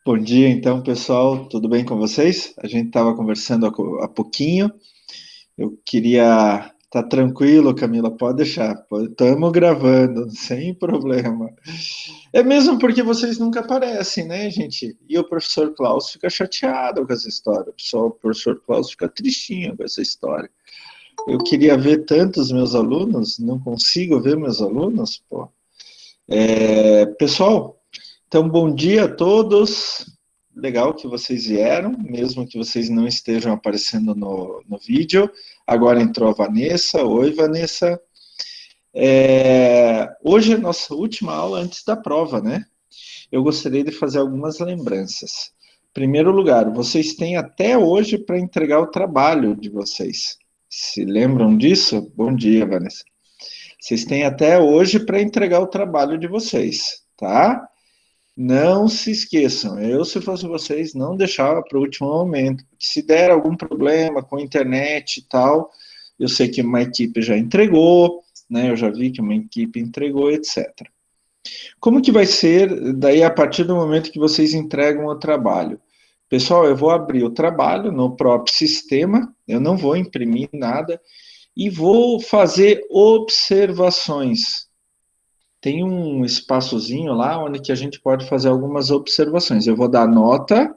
Bom dia, então, pessoal. Tudo bem com vocês? A gente estava conversando há pouquinho. Eu queria estar tranquilo, Camila, pode deixar. Estamos gravando, sem problema. É mesmo porque vocês nunca aparecem, né, gente? E o professor Klaus fica chateado com essa história. O professor Klaus fica tristinho com essa história. Eu queria ver tantos meus alunos, não consigo ver meus alunos, pô. Pessoal, então, bom dia a todos. Legal que vocês vieram, mesmo que vocês não estejam aparecendo no vídeo. Agora entrou a Vanessa. Oi, Vanessa. Hoje é a nossa última aula antes da prova, né? Eu gostaria de fazer algumas lembranças. Em primeiro lugar, vocês têm até hoje para entregar o trabalho de vocês. Se lembram disso? Bom dia, Vanessa. Vocês têm até hoje para entregar o trabalho de vocês, tá? Não se esqueçam, se fosse vocês, não deixava para o último momento. Se der algum problema com a internet e tal, eu sei que uma equipe já entregou, né? Eu já vi que uma equipe entregou, etc. Como que vai ser daí a partir do momento que vocês entregam o trabalho? Pessoal, eu vou abrir o trabalho no próprio sistema, eu não vou imprimir nada e vou fazer observações. Tem um espaçozinho lá onde que a gente pode fazer algumas observações. Eu vou dar nota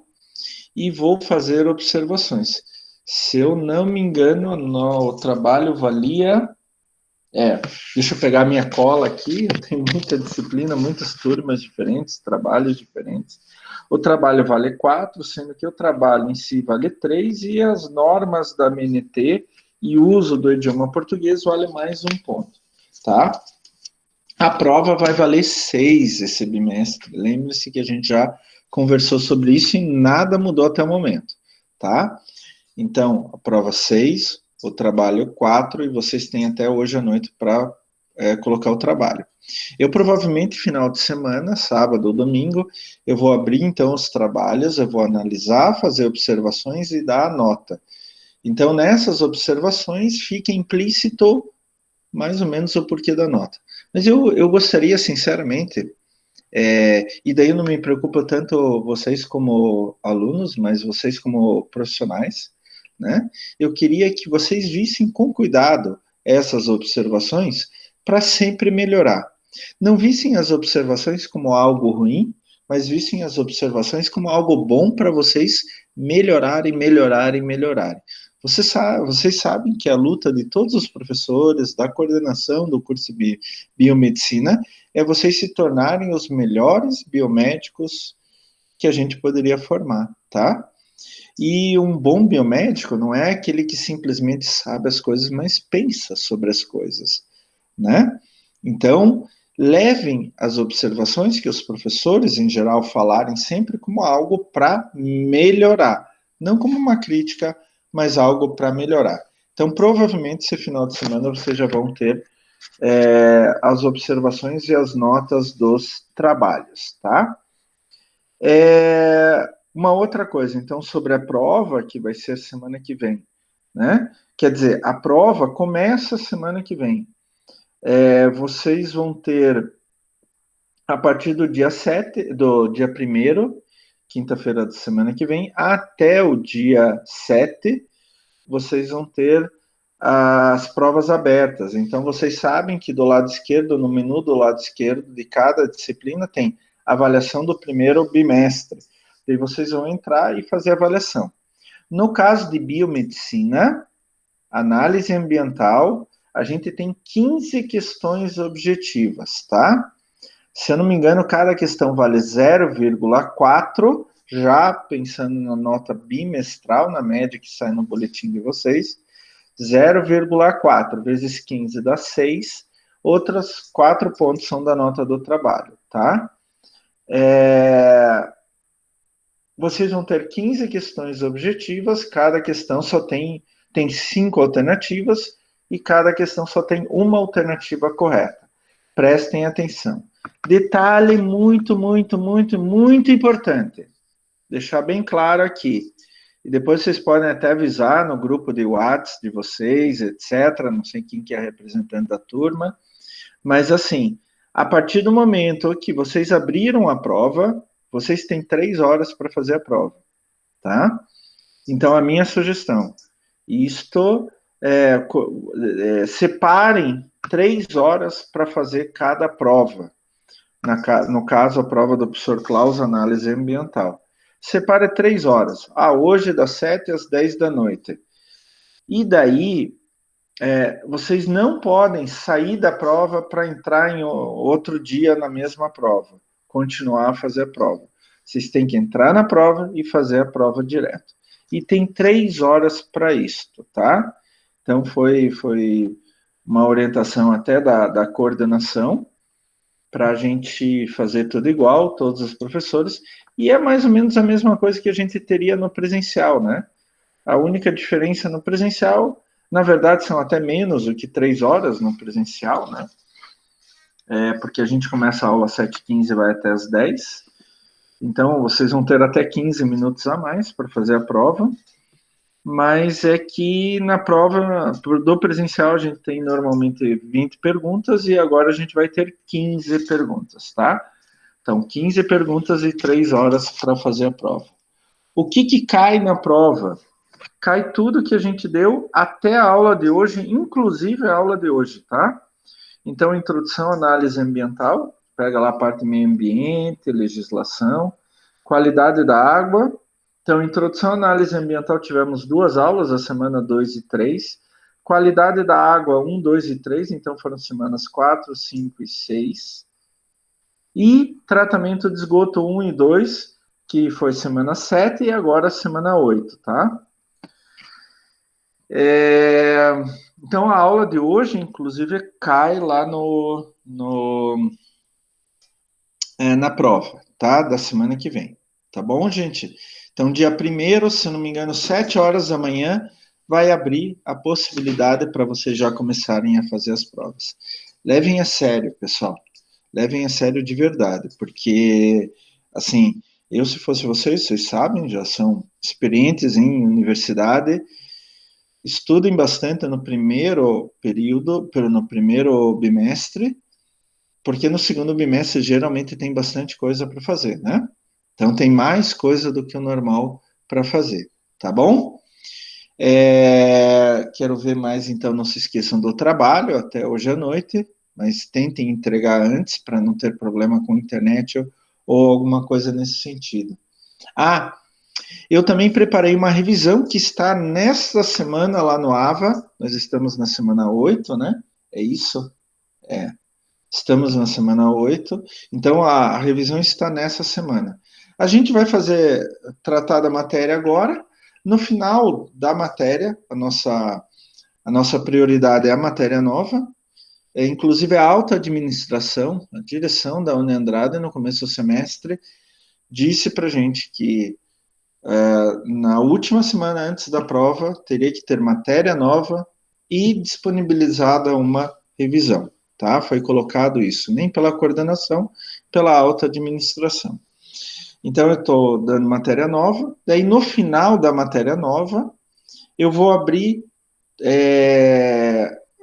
e vou fazer observações. Se eu não me engano, o trabalho valia... deixa eu pegar minha cola aqui, eu tenho muita disciplina, muitas turmas diferentes, trabalhos diferentes. O trabalho vale 4, sendo que o trabalho em si vale 3, e as normas da MNT e o uso do idioma português vale mais um ponto, tá? A prova vai valer 6 esse bimestre. Lembre-se que a gente já conversou sobre isso e nada mudou até o momento, tá? Então, a prova 6, o trabalho 4, e vocês têm até hoje à noite para colocar o trabalho. Eu provavelmente, final de semana, sábado ou domingo, eu vou abrir então os trabalhos, eu vou analisar, fazer observações e dar a nota. Então, nessas observações, fica implícito mais ou menos o porquê da nota. Mas eu gostaria, sinceramente, e daí não me preocupa tanto vocês como alunos, mas vocês como profissionais, né? Eu queria que vocês vissem com cuidado essas observações para sempre melhorar. Não vissem as observações como algo ruim, mas vissem as observações como algo bom para vocês melhorarem, melhorarem, melhorarem. Vocês sabem que a luta de todos os professores, da coordenação do curso de biomedicina, é vocês se tornarem os melhores biomédicos que a gente poderia formar, tá? E um bom biomédico não é aquele que simplesmente sabe as coisas, mas pensa sobre as coisas, né? Então, levem as observações que os professores, em geral, falarem sempre como algo para melhorar, não como uma crítica, mas algo para melhorar. Então, provavelmente, esse final de semana, vocês já vão ter as observações e as notas dos trabalhos, tá? Uma outra coisa, então, sobre a prova, que vai ser a semana que vem, né? Quer dizer, a prova começa a semana que vem. Vocês vão ter, a partir do dia 7, do dia 1º, quinta-feira da semana que vem, até o dia 7, vocês vão ter as provas abertas. Então, vocês sabem que do lado esquerdo, no menu do lado esquerdo de cada disciplina, tem avaliação do primeiro bimestre. E vocês vão entrar e fazer a avaliação. No caso de biomedicina, análise ambiental, a gente tem 15 questões objetivas, tá? Se eu não me engano, cada questão vale 0,4, já pensando na nota bimestral, na média que sai no boletim de vocês, 0,4 vezes 15 dá 6, outras 4 pontos são da nota do trabalho, tá? Vocês vão ter 15 questões objetivas, cada questão só tem 5 alternativas, e cada questão só tem uma alternativa correta. Prestem atenção. Detalhe muito, muito, muito, muito importante. Deixar bem claro aqui. E depois vocês podem até avisar no grupo de WhatsApp de vocês, etc. Não sei quem que é representante da turma. Mas assim, a partir do momento que vocês abriram a prova, vocês têm 3 horas para fazer a prova, tá? Então, a minha sugestão, separem 3 horas para fazer cada prova. No caso, a prova do professor Klaus, análise ambiental. Separe 3 horas. Hoje das 7 às 10 da noite. E daí, vocês não podem sair da prova para entrar em outro dia na mesma prova. Continuar a fazer a prova. Vocês têm que entrar na prova e fazer a prova direto. E tem 3 horas para isso, tá? Então, foi uma orientação até da coordenação, para a gente fazer tudo igual, todos os professores, e é mais ou menos a mesma coisa que a gente teria no presencial, né? A única diferença no presencial, na verdade, são até menos do que 3 horas no presencial, né? Porque a gente começa a aula às 7h15 e vai até às 10. Então, vocês vão ter até 15 minutos a mais para fazer a prova. Mas é que na prova do presencial a gente tem normalmente 20 perguntas e agora a gente vai ter 15 perguntas, tá? Então, 15 perguntas e 3 horas para fazer a prova. O que cai na prova? Cai tudo que a gente deu até a aula de hoje, inclusive a aula de hoje, tá? Então, introdução, análise ambiental, pega lá a parte meio ambiente, legislação, qualidade da água. Então, introdução, análise ambiental, tivemos 2 aulas, a semana 2 e 3. Qualidade da água, 1, 2 e 3, então foram semanas 4, 5 e 6. E tratamento de esgoto 1 e 2, que foi semana 7 e agora semana 8, tá? Então, a aula de hoje, inclusive, cai lá na prova, tá? Da semana que vem. Tá bom, gente? Então, dia 1º, se não me engano, 7 horas da manhã, vai abrir a possibilidade para vocês já começarem a fazer as provas. Levem a sério, pessoal. Levem a sério de verdade, porque, assim, eu, se fosse vocês sabem, já são experientes em universidade, estudem bastante no primeiro período, no primeiro bimestre, porque no segundo bimestre geralmente tem bastante coisa para fazer, né? Então tem mais coisa do que o normal para fazer, tá bom? Quero ver mais, então não se esqueçam do trabalho até hoje à noite, mas tentem entregar antes para não ter problema com a internet ou alguma coisa nesse sentido. Eu também preparei uma revisão que está nesta semana lá no AVA, nós estamos na semana 8, né? É isso? Estamos na semana 8, então a revisão está nessa semana. A gente vai tratar da matéria agora. No final da matéria, a nossa prioridade é a matéria nova, inclusive a alta administração, a direção da Uniandrade, no começo do semestre, disse para a gente que na última semana antes da prova, teria que ter matéria nova e disponibilizada uma revisão. Tá? Foi colocado isso, nem pela coordenação, pela alta administração. Então, eu estou dando matéria nova, daí no final da matéria nova, eu vou abrir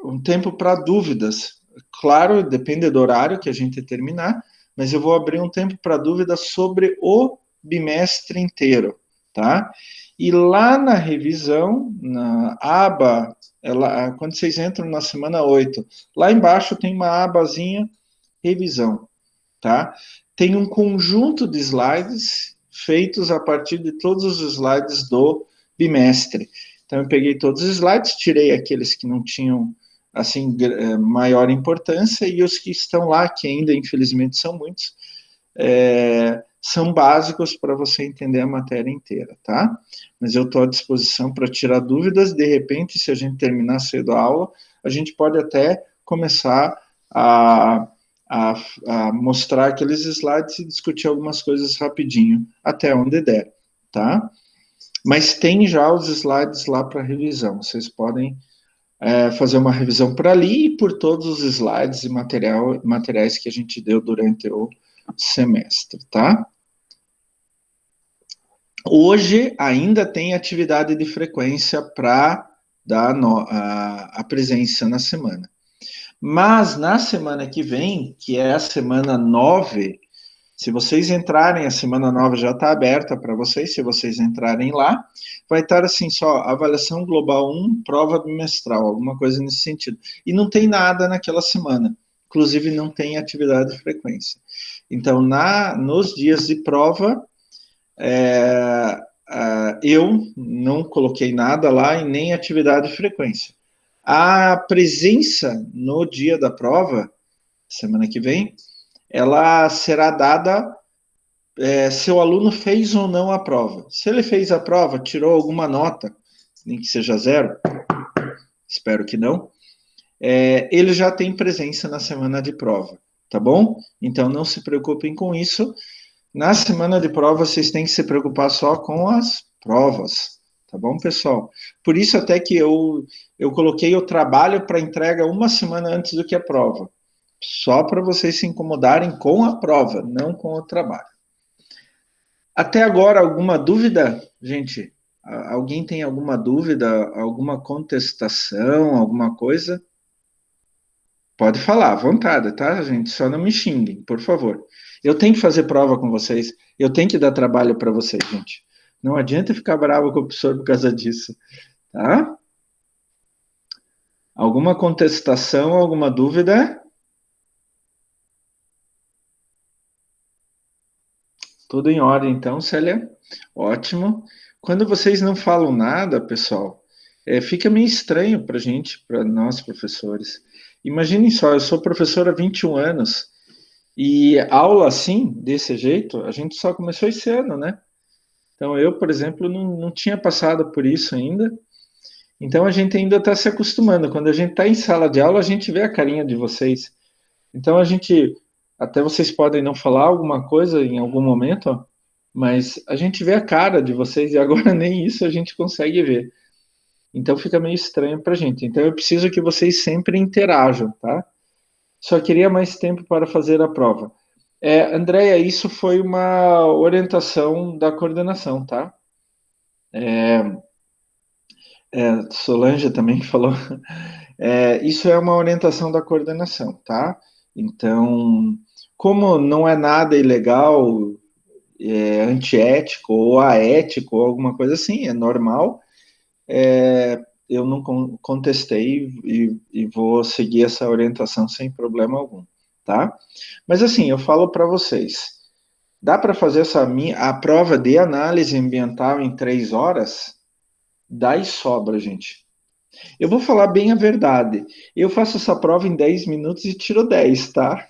um tempo para dúvidas. Claro, depende do horário que a gente terminar, mas eu vou abrir um tempo para dúvidas sobre o bimestre inteiro, tá? E lá na revisão, na aba, quando vocês entram na semana 8, lá embaixo tem uma abazinha revisão, tá? Tem um conjunto de slides feitos a partir de todos os slides do bimestre. Então, eu peguei todos os slides, tirei aqueles que não tinham, assim, maior importância, e os que estão lá, que ainda, infelizmente, são muitos, são básicos para você entender a matéria inteira, tá? Mas eu estou à disposição para tirar dúvidas. De repente, se a gente terminar cedo a aula, a gente pode até começar a mostrar aqueles slides e discutir algumas coisas rapidinho, até onde der, tá? Mas tem já os slides lá para revisão. Vocês podem fazer uma revisão por ali e por todos os slides e materiais que a gente deu durante o semestre, tá? Hoje ainda tem atividade de frequência para dar a presença na semana. Mas na semana que vem, que é a semana 9, Se vocês entrarem, a semana nova já está aberta para vocês, se vocês entrarem lá, vai estar assim só, avaliação global 1, prova bimestral, alguma coisa nesse sentido. E não tem nada naquela semana, inclusive não tem atividade de frequência. Então, nos dias de prova, eu não coloquei nada lá e nem atividade de frequência. A presença no dia da prova, semana que vem, ela será dada se o aluno fez ou não a prova. Se ele fez a prova, tirou alguma nota, nem que seja 0, espero que não, ele já tem presença na semana de prova, tá bom? Então não se preocupem com isso. Na semana de prova, vocês têm que se preocupar só com as provas, tá bom, pessoal? Por isso até que eu coloquei o trabalho para entrega uma semana antes do que a prova, só para vocês se incomodarem com a prova, não com o trabalho. Até agora, alguma dúvida, gente? Alguém tem alguma dúvida, alguma contestação, alguma coisa? Pode falar, à vontade, tá, gente? Só não me xinguem, por favor. Eu tenho que fazer prova com vocês, eu tenho que dar trabalho para vocês, gente. Não adianta ficar bravo com o professor por causa disso, tá? Alguma contestação, alguma dúvida? Tudo em ordem, então, Célia? Ótimo. Quando vocês não falam nada, pessoal, fica meio estranho para a gente, para nós professores. Imaginem só, eu sou professor há 21 anos e aula assim, desse jeito, a gente só começou esse ano, né? Então, eu, por exemplo, não tinha passado por isso ainda. Então, a gente ainda está se acostumando. Quando a gente está em sala de aula, a gente vê a carinha de vocês. Então, até vocês podem não falar alguma coisa em algum momento, ó, mas a gente vê a cara de vocês e agora nem isso a gente consegue ver. Então, fica meio estranho para a gente. Então, eu preciso que vocês sempre interajam, tá? Só queria mais tempo para fazer a prova. Andréia, isso foi uma orientação da coordenação, tá? Solange também falou. Isso é uma orientação da coordenação, tá? Então, como não é nada ilegal, antiético ou aético ou alguma coisa assim, é normal, eu não contestei e vou seguir essa orientação sem problema algum, tá? Mas assim, eu falo para vocês, dá para fazer a prova de análise ambiental em 3 horas? Dá e sobra, gente. Eu vou falar bem a verdade. Eu faço essa prova em 10 minutos e tiro 10, tá?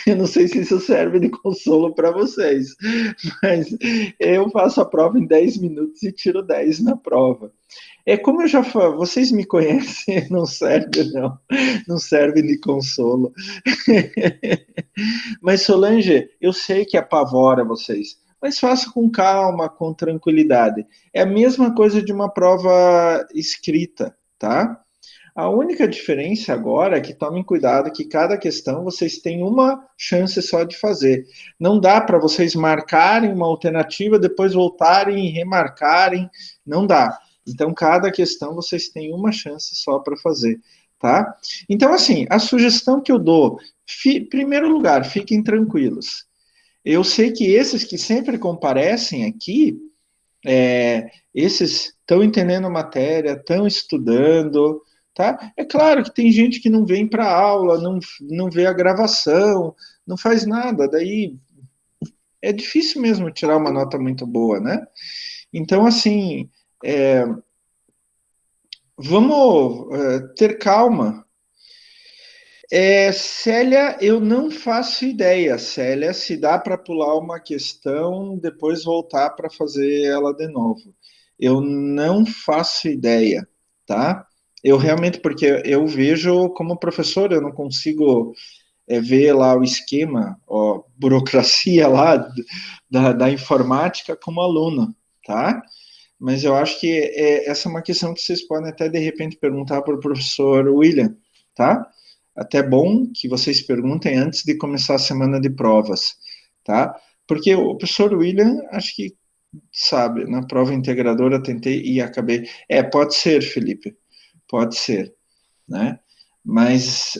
Eu não sei se isso serve de consolo para vocês, mas eu faço a prova em 10 minutos e tiro 10 na prova. Como eu já falei, vocês me conhecem, não serve não, não serve de consolo. Mas Solange, eu sei que apavora vocês, mas faça com calma, com tranquilidade. É a mesma coisa de uma prova escrita, tá? A única diferença agora é que tomem cuidado que cada questão vocês têm uma chance só de fazer. Não dá para vocês marcarem uma alternativa, depois voltarem e remarcarem. Não dá. Então, cada questão vocês têm uma chance só para fazer, tá? Então, assim, a sugestão que eu dou, primeiro lugar, fiquem tranquilos. Eu sei que esses que sempre comparecem aqui, esses estão entendendo a matéria, estão estudando, tá? É claro que tem gente que não vem para a aula, não vê a gravação, não faz nada, daí é difícil mesmo tirar uma nota muito boa, né? Então, assim, vamos ter calma. Célia, eu não faço ideia, Célia, se dá para pular uma questão, depois voltar para fazer ela de novo. Eu não faço ideia, tá? Eu realmente, porque eu vejo como professor, eu não consigo ver lá o esquema, ó, burocracia lá da informática como aluno, tá? Mas eu acho que essa é uma questão que vocês podem até de repente perguntar para o professor William, tá? Até bom que vocês perguntem antes de começar a semana de provas, tá? Porque o professor William, acho que sabe, na prova integradora tentei e acabei. Pode ser, Felipe, pode ser, né? Mas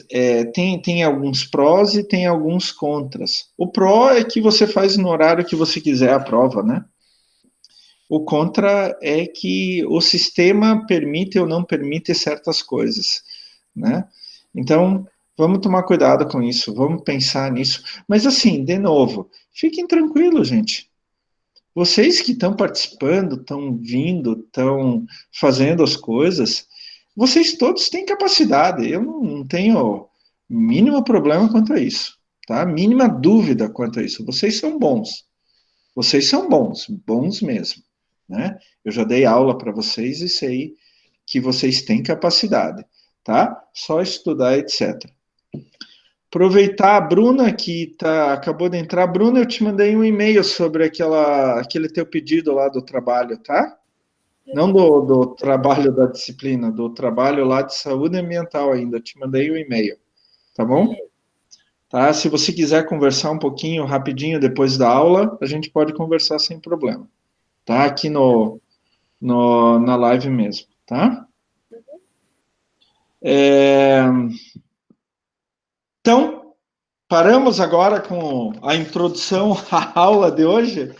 tem alguns prós e tem alguns contras. O pró é que você faz no horário que você quiser a prova, né? O contra é que o sistema permite ou não permite certas coisas, né? Então, vamos tomar cuidado com isso, vamos pensar nisso. Mas assim, de novo, fiquem tranquilos, gente. Vocês que estão participando, estão vindo, estão fazendo as coisas, vocês todos têm capacidade. Eu não tenho mínimo problema quanto a isso, tá? Mínima dúvida quanto a isso. Vocês são bons. Vocês são bons, bons mesmo, né? Eu já dei aula para vocês e sei que vocês têm capacidade, tá? Só estudar, etc. Aproveitar a Bruna que acabou de entrar. Bruna, eu te mandei um e-mail sobre aquele teu pedido lá do trabalho, tá? Não do trabalho da disciplina, do trabalho lá de saúde ambiental ainda. Eu te mandei um e-mail, tá bom? Tá? Se você quiser conversar um pouquinho rapidinho depois da aula, a gente pode conversar sem problema. Tá? Aqui na live mesmo, tá? Então, paramos agora com a introdução à aula de hoje.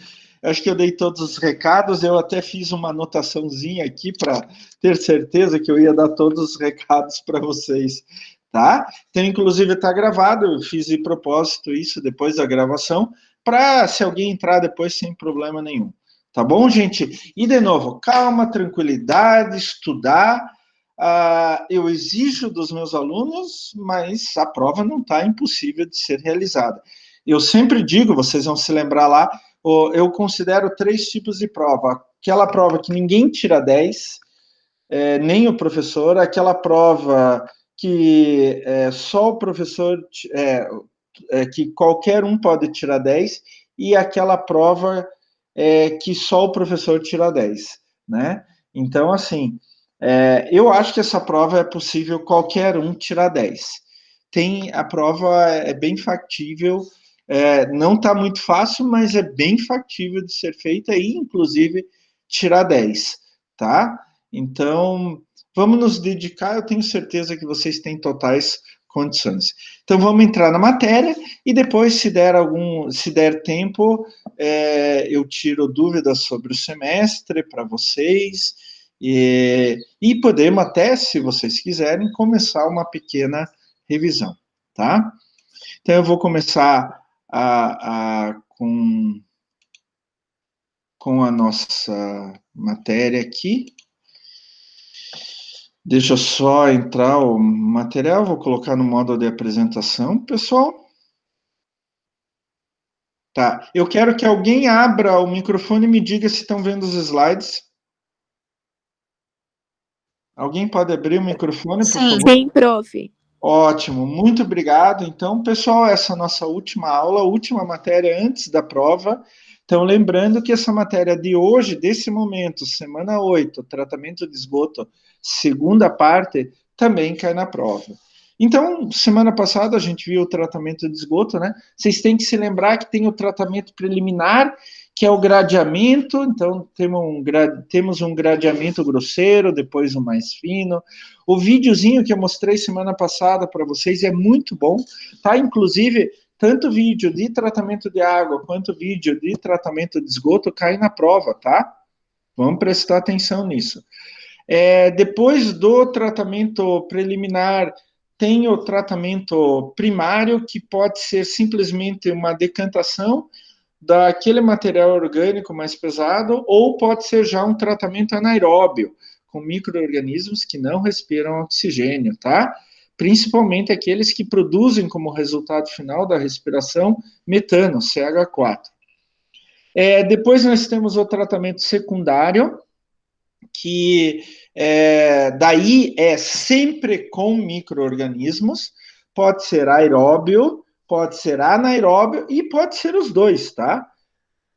Acho que eu dei todos os recados, eu até fiz uma anotaçãozinha aqui para ter certeza que eu ia dar todos os recados para vocês, tá? Então, inclusive, está gravado, eu fiz de propósito isso depois da gravação, para se alguém entrar depois sem problema nenhum. Tá bom, gente? E, de novo, calma, tranquilidade, estudar. Eu exijo dos meus alunos, mas a prova não está impossível de ser realizada. Eu sempre digo, vocês vão se lembrar lá, eu considero 3 tipos de prova. Aquela prova que ninguém tira 10, nem o professor, aquela prova que só o professor, que qualquer um pode tirar 10, e aquela prova que só o professor tira 10, né? Então, assim, eu acho que essa prova é possível qualquer um tirar 10. A prova é bem factível, não está muito fácil, mas é bem factível de ser feita e, inclusive, tirar 10, tá? Então, vamos nos dedicar, eu tenho certeza que vocês têm totais condições. Então, vamos entrar na matéria e depois, se der tempo, eu tiro dúvidas sobre o semestre para vocês e podemos até, se vocês quiserem, começar uma pequena revisão, tá? Então, eu vou começar com a nossa matéria aqui. Deixa eu só entrar o material, vou colocar no modo de apresentação, pessoal. Tá, eu quero que alguém abra o microfone e me diga se estão vendo os slides. Alguém pode abrir o microfone, por favor? Sim, prof. Ótimo, muito obrigado. Então, pessoal, essa é a nossa última aula, última matéria antes da prova. Então, lembrando que essa matéria de hoje, desse momento, semana 8, tratamento de esgoto, segunda parte, também cai na prova. Então, semana passada a gente viu o tratamento de esgoto, né? Vocês têm que se lembrar que tem o tratamento preliminar, que é o gradeamento. Então, temos um gradeamento grosseiro, depois um mais fino. O videozinho que eu mostrei semana passada para vocês é muito bom, tá? Inclusive, tanto vídeo de tratamento de água quanto vídeo de tratamento de esgoto cai na prova, tá? Vamos prestar atenção nisso. Depois do tratamento preliminar, tem o tratamento primário, que pode ser simplesmente uma decantação daquele material orgânico mais pesado, ou pode ser já um tratamento anaeróbio, com micro-organismos que não respiram oxigênio, tá? Principalmente aqueles que produzem como resultado final da respiração metano, CH4. Depois nós temos o tratamento secundário, que daí é sempre com micro-organismos, pode ser aeróbio, pode ser anaeróbio e pode ser os dois, tá?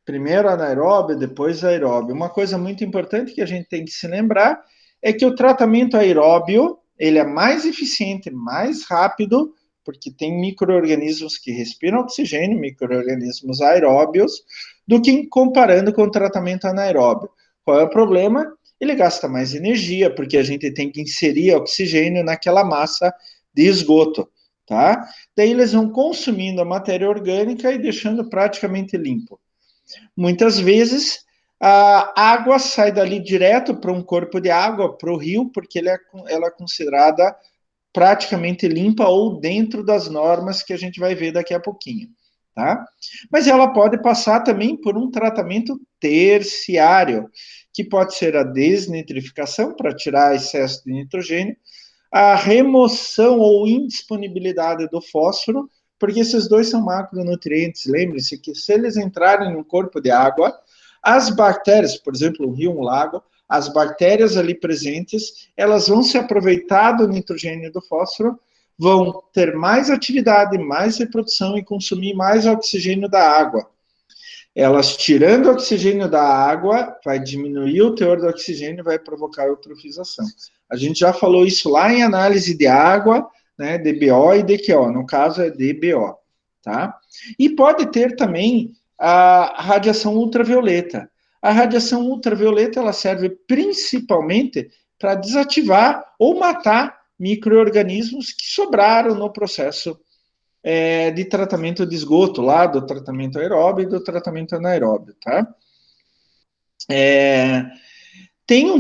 Primeiro anaeróbio, depois aeróbio. Uma coisa muito importante que a gente tem que se lembrar é que o tratamento aeróbio, ele é mais eficiente, mais rápido, porque tem micro-organismos que respiram oxigênio, micro-organismos aeróbios, do que comparando com o tratamento anaeróbio. Qual é o problema? Ele gasta mais energia, porque a gente tem que inserir oxigênio naquela massa de esgoto, tá? Daí eles vão consumindo a matéria orgânica e deixando praticamente limpo. Muitas vezes a água sai dali direto para um corpo de água, para o rio, porque ela é considerada praticamente limpa ou dentro das normas que a gente vai ver daqui a pouquinho, tá? Mas ela pode passar também por um tratamento terciário, que pode ser a desnitrificação, para tirar excesso de nitrogênio, a remoção ou indisponibilidade do fósforo, porque esses dois são macronutrientes. Lembre-se que se eles entrarem no corpo de água, as bactérias, por exemplo, um rio, um lago, as bactérias ali presentes, elas vão se aproveitar do nitrogênio e do fósforo, vão ter mais atividade, mais reprodução e consumir mais oxigênio da água. Elas tirando o oxigênio da água, vai diminuir o teor do oxigênio e vai provocar eutrofização. A gente já falou isso lá em análise de água, né, DBO e DQO, no caso é DBO, tá? E pode ter também a radiação ultravioleta. A radiação ultravioleta, ela serve principalmente para desativar ou matar micro-organismos que sobraram no processo de tratamento de esgoto, lá do tratamento aeróbio e do tratamento anaeróbio, tá? Tem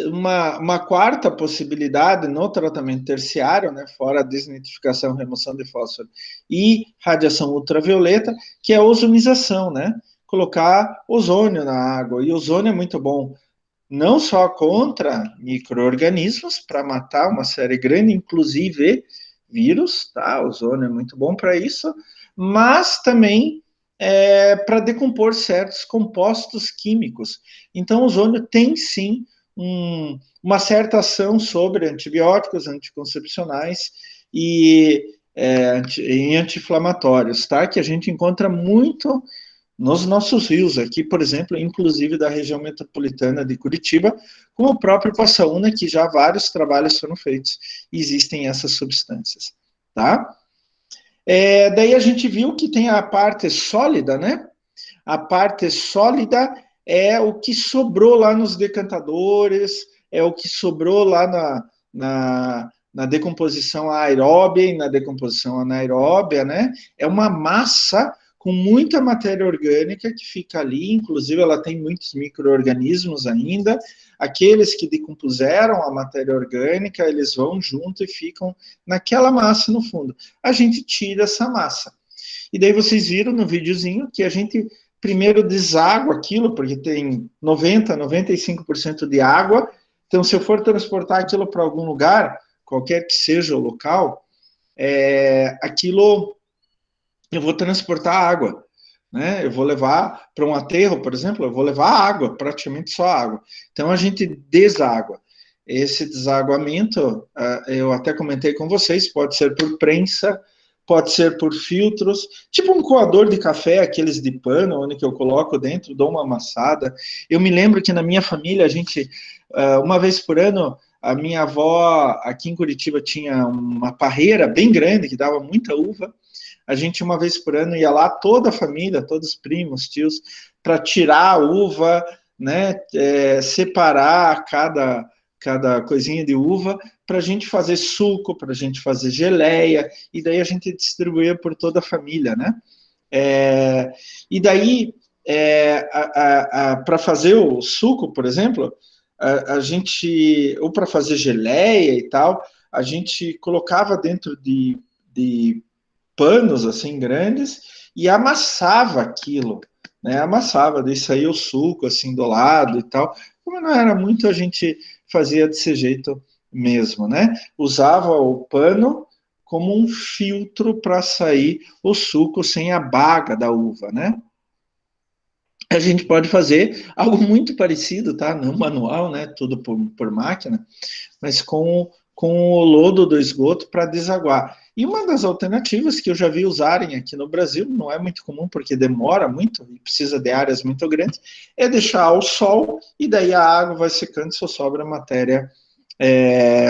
uma quarta possibilidade no tratamento terciário, né, fora a desnitrificação, remoção de fósforo e radiação ultravioleta, que é a ozonização, né? Colocar ozônio na água. E ozônio é muito bom, não só contra micro-organismos, para matar uma série grande, inclusive vírus, tá? O ozônio é muito bom para isso, mas também para decompor certos compostos químicos. Então, o ozônio tem sim uma certa ação sobre antibióticos, anticoncepcionais e anti-inflamatórios, tá? Que a gente encontra muito nos nossos rios aqui, por exemplo, inclusive da região metropolitana de Curitiba, com o próprio Passaúna, que já vários trabalhos foram feitos, e existem essas substâncias, tá? Daí a gente viu que tem a parte sólida, né? A parte sólida é o que sobrou lá nos decantadores, é o que sobrou lá na decomposição aeróbia e na decomposição anaeróbia, né? É uma massa com muita matéria orgânica que fica ali, inclusive ela tem muitos micro-organismos ainda. Aqueles que decompuseram a matéria orgânica, eles vão junto e ficam naquela massa no fundo. A gente tira essa massa. E daí vocês viram no videozinho que a gente primeiro deságua aquilo, porque tem 90, 95% de água. Então, se eu for transportar aquilo para algum lugar, qualquer que seja o local, aquilo eu vou transportar água, né? Eu vou levar para um aterro, por exemplo, eu vou levar água, praticamente só água. Então a gente deságua. Esse desaguamento, eu até comentei com vocês, pode ser por prensa, pode ser por filtros, tipo um coador de café, aqueles de pano, onde que eu coloco dentro, dou uma amassada. Eu me lembro que na minha família, a gente, uma vez por ano, a minha avó, aqui em Curitiba, tinha uma parreira bem grande, que dava muita uva. A gente, uma vez por ano, ia lá, toda a família, todos os primos, tios, para tirar a uva, né, separar cada coisinha de uva, para a gente fazer suco, para a gente fazer geleia, e daí a gente distribuía por toda a família, né? E daí, para fazer o suco, por exemplo, a gente, ou para fazer geleia e tal, a gente colocava dentro de panos assim grandes e amassava aquilo, né? Amassava, daí saía o suco assim do lado e tal. Como não era muito, a gente fazia desse jeito mesmo, né? Usava o pano como um filtro para sair o suco sem a baga da uva, né? A gente pode fazer algo muito parecido, tá? Não manual, né? Tudo por máquina, mas com o lodo do esgoto para desaguar. E uma das alternativas que eu já vi usarem aqui no Brasil, não é muito comum porque demora muito e precisa de áreas muito grandes, é deixar ao sol e daí a água vai secando e só sobra matéria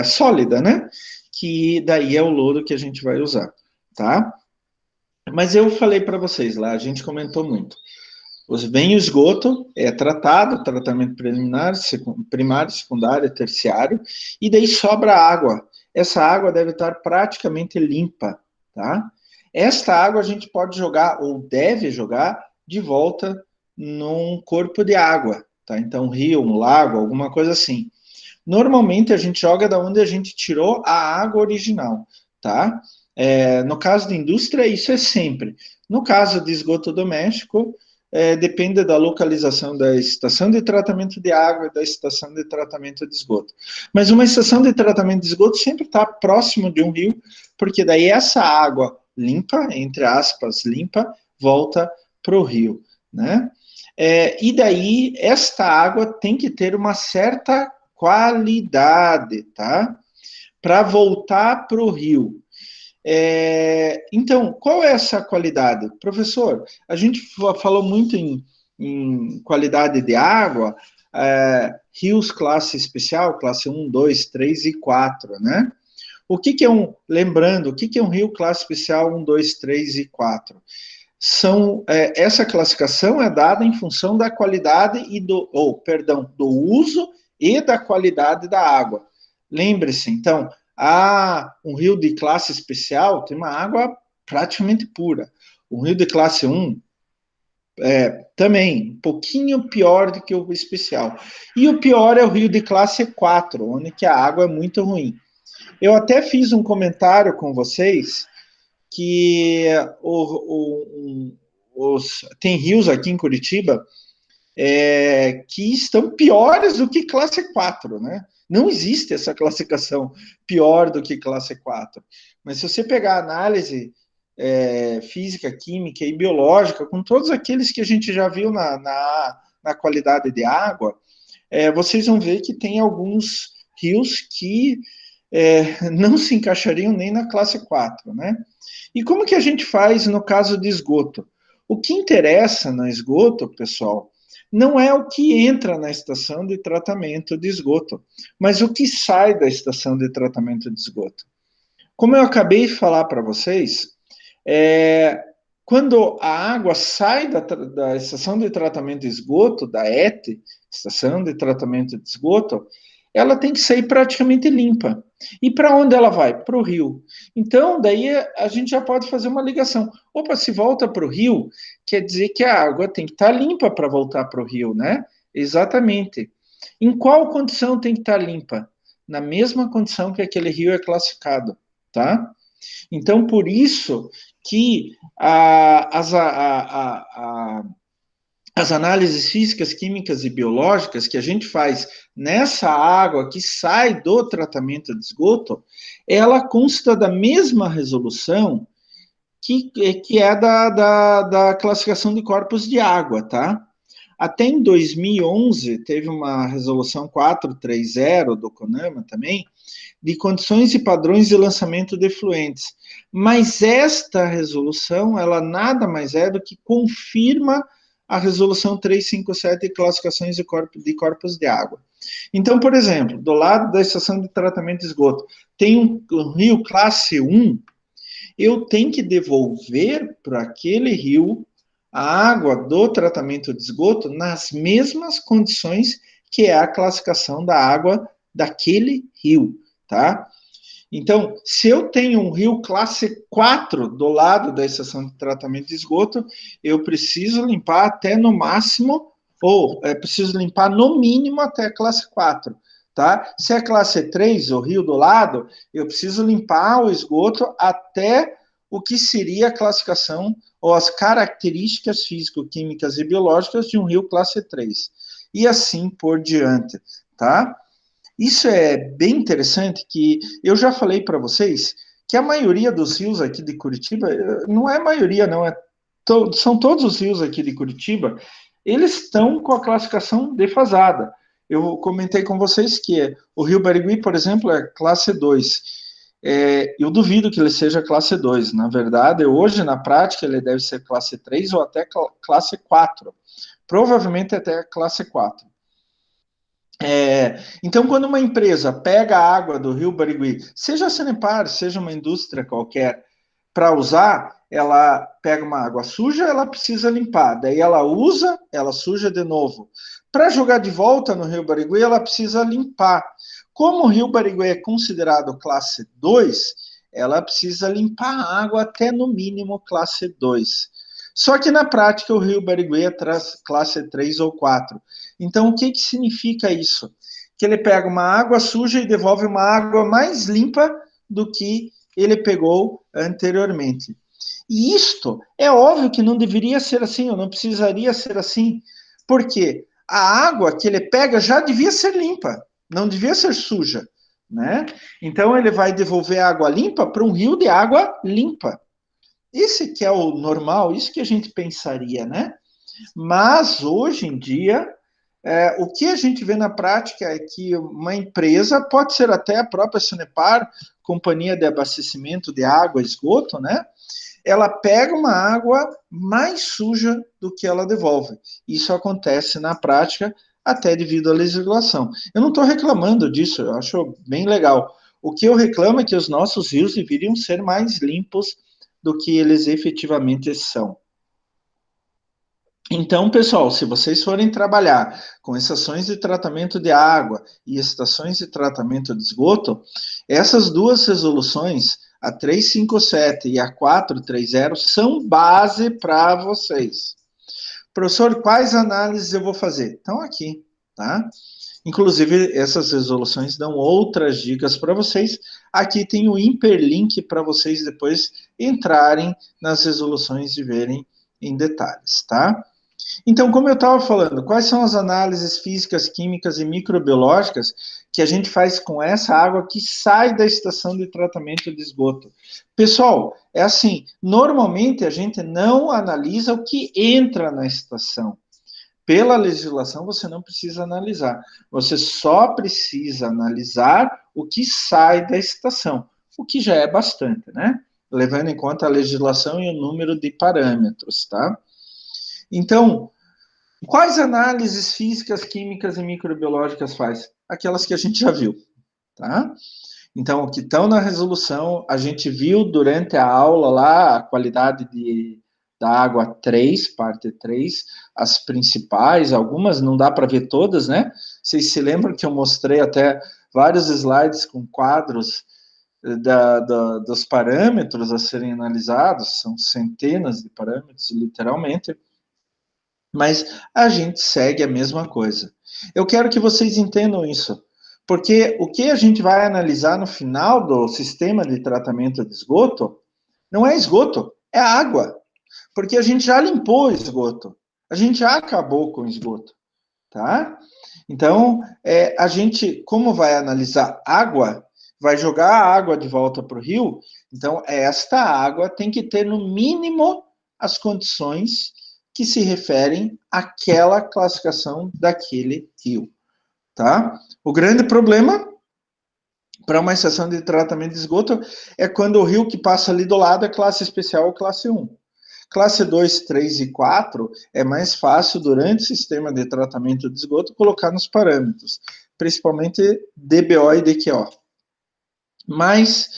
sólida, né? Que daí é o lodo que a gente vai usar, tá? Mas eu falei para vocês lá, a gente comentou muito. Vem o esgoto, é tratado, tratamento preliminar, primário, secundário, terciário, e daí sobra água. essa água deve estar praticamente limpa, tá? Esta água a gente pode jogar, ou deve jogar, de volta num corpo de água, tá? Então, um rio, um lago, alguma coisa assim. Normalmente a gente joga da onde a gente tirou a água original, tá? No caso de indústria, isso é sempre. No caso de esgoto doméstico, depende da localização da estação de tratamento de água e da estação de tratamento de esgoto. Mas uma estação de tratamento de esgoto sempre está próximo de um rio, porque daí essa água limpa, entre aspas, limpa, volta para o rio, né? E daí esta água tem que ter uma certa qualidade, tá? Para voltar para o rio. Então, qual é essa qualidade? Professor, a gente falou muito em qualidade de água, rios classe especial, classe 1, 2, 3 e 4, né? Lembrando, o que é um rio classe especial 1, 2, 3 e 4? Essa classificação é dada em função da qualidade do uso e da qualidade da água. Lembre-se, então, um rio de classe especial tem uma água praticamente pura. Um rio de classe 1 também um pouquinho pior do que o especial. E o pior é o rio de classe 4, onde que a água é muito ruim. Eu até fiz um comentário com vocês que tem rios aqui em Curitiba que estão piores do que classe 4, né? Não existe essa classificação pior do que classe 4. Mas se você pegar a análise física, química e biológica, com todos aqueles que a gente já viu na qualidade de água, vocês vão ver que tem alguns rios que não se encaixariam nem na classe 4, né? E como que a gente faz no caso de esgoto? O que interessa no esgoto, pessoal, não é o que entra na estação de tratamento de esgoto, mas o que sai da estação de tratamento de esgoto. Como eu acabei de falar para vocês, quando a água sai da estação de tratamento de esgoto, da ET, estação de tratamento de esgoto, ela tem que sair praticamente limpa. E para onde ela vai? Para o rio. Então, daí a gente já pode fazer uma ligação. Opa, se volta para o rio, quer dizer que a água tem que estar limpa para voltar para o rio, né? Exatamente. Em qual condição tem que estar limpa? Na mesma condição que aquele rio é classificado, tá? Então, por isso que as análises físicas, químicas e biológicas que a gente faz nessa água que sai do tratamento de esgoto, ela consta da mesma resolução que é da classificação de corpos de água, tá? Até em 2011, teve uma resolução 430 do CONAMA também, de condições e padrões de lançamento de efluentes. Mas esta resolução, ela nada mais é do que confirma a resolução 357 de classificações de corpos de água. Então, por exemplo, do lado da estação de tratamento de esgoto, tem um rio classe 1, eu tenho que devolver para aquele rio a água do tratamento de esgoto nas mesmas condições que é a classificação da água daquele rio, tá? Então, se eu tenho um rio classe 4 do lado da estação de tratamento de esgoto, eu preciso limpar até no máximo, preciso limpar no mínimo até a classe 4, tá? Se é classe 3, o rio do lado, eu preciso limpar o esgoto até o que seria a classificação ou as características físico-químicas e biológicas de um rio classe 3. E assim por diante, tá? Isso é bem interessante, que eu já falei para vocês que a maioria dos rios aqui de Curitiba, não é maioria, não, são todos os rios aqui de Curitiba, eles estão com a classificação defasada. Eu comentei com vocês que o Rio Barigui, por exemplo, é classe 2. Eu duvido que ele seja classe 2. Na verdade, hoje, na prática, ele deve ser classe 3 ou até classe 4. Provavelmente até classe 4. Então, quando uma empresa pega a água do Rio Barigui, seja a Sanepar, seja uma indústria qualquer, para usar, ela pega uma água suja, ela precisa limpar. Daí ela usa, ela suja de novo. Para jogar de volta no Rio Barigui, ela precisa limpar. Como o Rio Barigui é considerado classe 2, ela precisa limpar a água até no mínimo classe 2. Só que na prática o Rio Barigui é classe 3 ou 4. Então o que significa isso? Que ele pega uma água suja e devolve uma água mais limpa do que ele pegou anteriormente. E isto é óbvio que não deveria ser assim, ou não precisaria ser assim, porque a água que ele pega já devia ser limpa, não devia ser suja, né? Então ele vai devolver a água limpa para um rio de água limpa. Esse que é o normal, isso que a gente pensaria, né? Mas hoje em dia, o que a gente vê na prática é que uma empresa, pode ser até a própria Sanepar, companhia de abastecimento de água e esgoto, né? Ela pega uma água mais suja do que ela devolve. Isso acontece na prática, até devido à legislação. Eu não estou reclamando disso, eu acho bem legal. O que eu reclamo é que os nossos rios deveriam ser mais limpos do que eles efetivamente são. Então, pessoal, se vocês forem trabalhar com estações de tratamento de água e estações de tratamento de esgoto, essas duas resoluções, a 357 e a 430, são base para vocês. Professor, quais análises eu vou fazer? Estão aqui, tá? Inclusive, essas resoluções dão outras dicas para vocês. Aqui tem o hiperlink para vocês depois entrarem nas resoluções e verem em detalhes, tá? Então, como eu estava falando, quais são as análises físicas, químicas e microbiológicas que a gente faz com essa água que sai da estação de tratamento de esgoto? Pessoal, é assim, normalmente a gente não analisa o que entra na estação. Pela legislação, você não precisa analisar. Você só precisa analisar o que sai da estação, o que já é bastante, né? Levando em conta a legislação e o número de parâmetros, tá? Então, quais análises físicas, químicas e microbiológicas faz? Aquelas que a gente já viu, tá? Então, o que estão na resolução, a gente viu durante a aula lá, a qualidade da água 3, parte 3, as principais, algumas não dá para ver todas, né? Vocês se lembram que eu mostrei até vários slides com quadros dos parâmetros a serem analisados, são centenas de parâmetros, literalmente, mas a gente segue a mesma coisa. Eu quero que vocês entendam isso, porque o que a gente vai analisar no final do sistema de tratamento de esgoto não é esgoto, é água, porque a gente já limpou o esgoto, a gente já acabou com o esgoto, tá? Então, a gente, como vai analisar água, vai jogar a água de volta para o rio, então esta água tem que ter no mínimo as condições que se referem àquela classificação daquele rio, tá? O grande problema para uma estação de tratamento de esgoto é quando o rio que passa ali do lado é classe especial ou classe 1. Classe 2, 3 e 4 é mais fácil, durante o sistema de tratamento de esgoto, colocar nos parâmetros, principalmente DBO e DQO. Mas,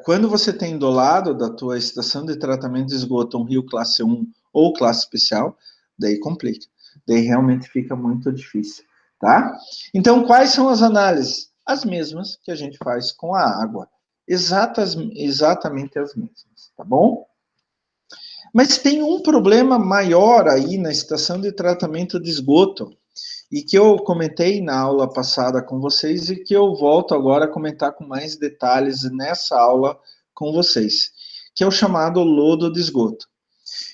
quando você tem do lado da tua estação de tratamento de esgoto um rio classe 1 ou classe especial, daí complica. Daí realmente fica muito difícil, tá? Então, quais são as análises? As mesmas que a gente faz com a água. Exatamente as mesmas, tá bom? Mas tem um problema maior aí na estação de tratamento de esgoto, e que eu comentei na aula passada com vocês e que eu volto agora a comentar com mais detalhes nessa aula com vocês, que é o chamado lodo de esgoto.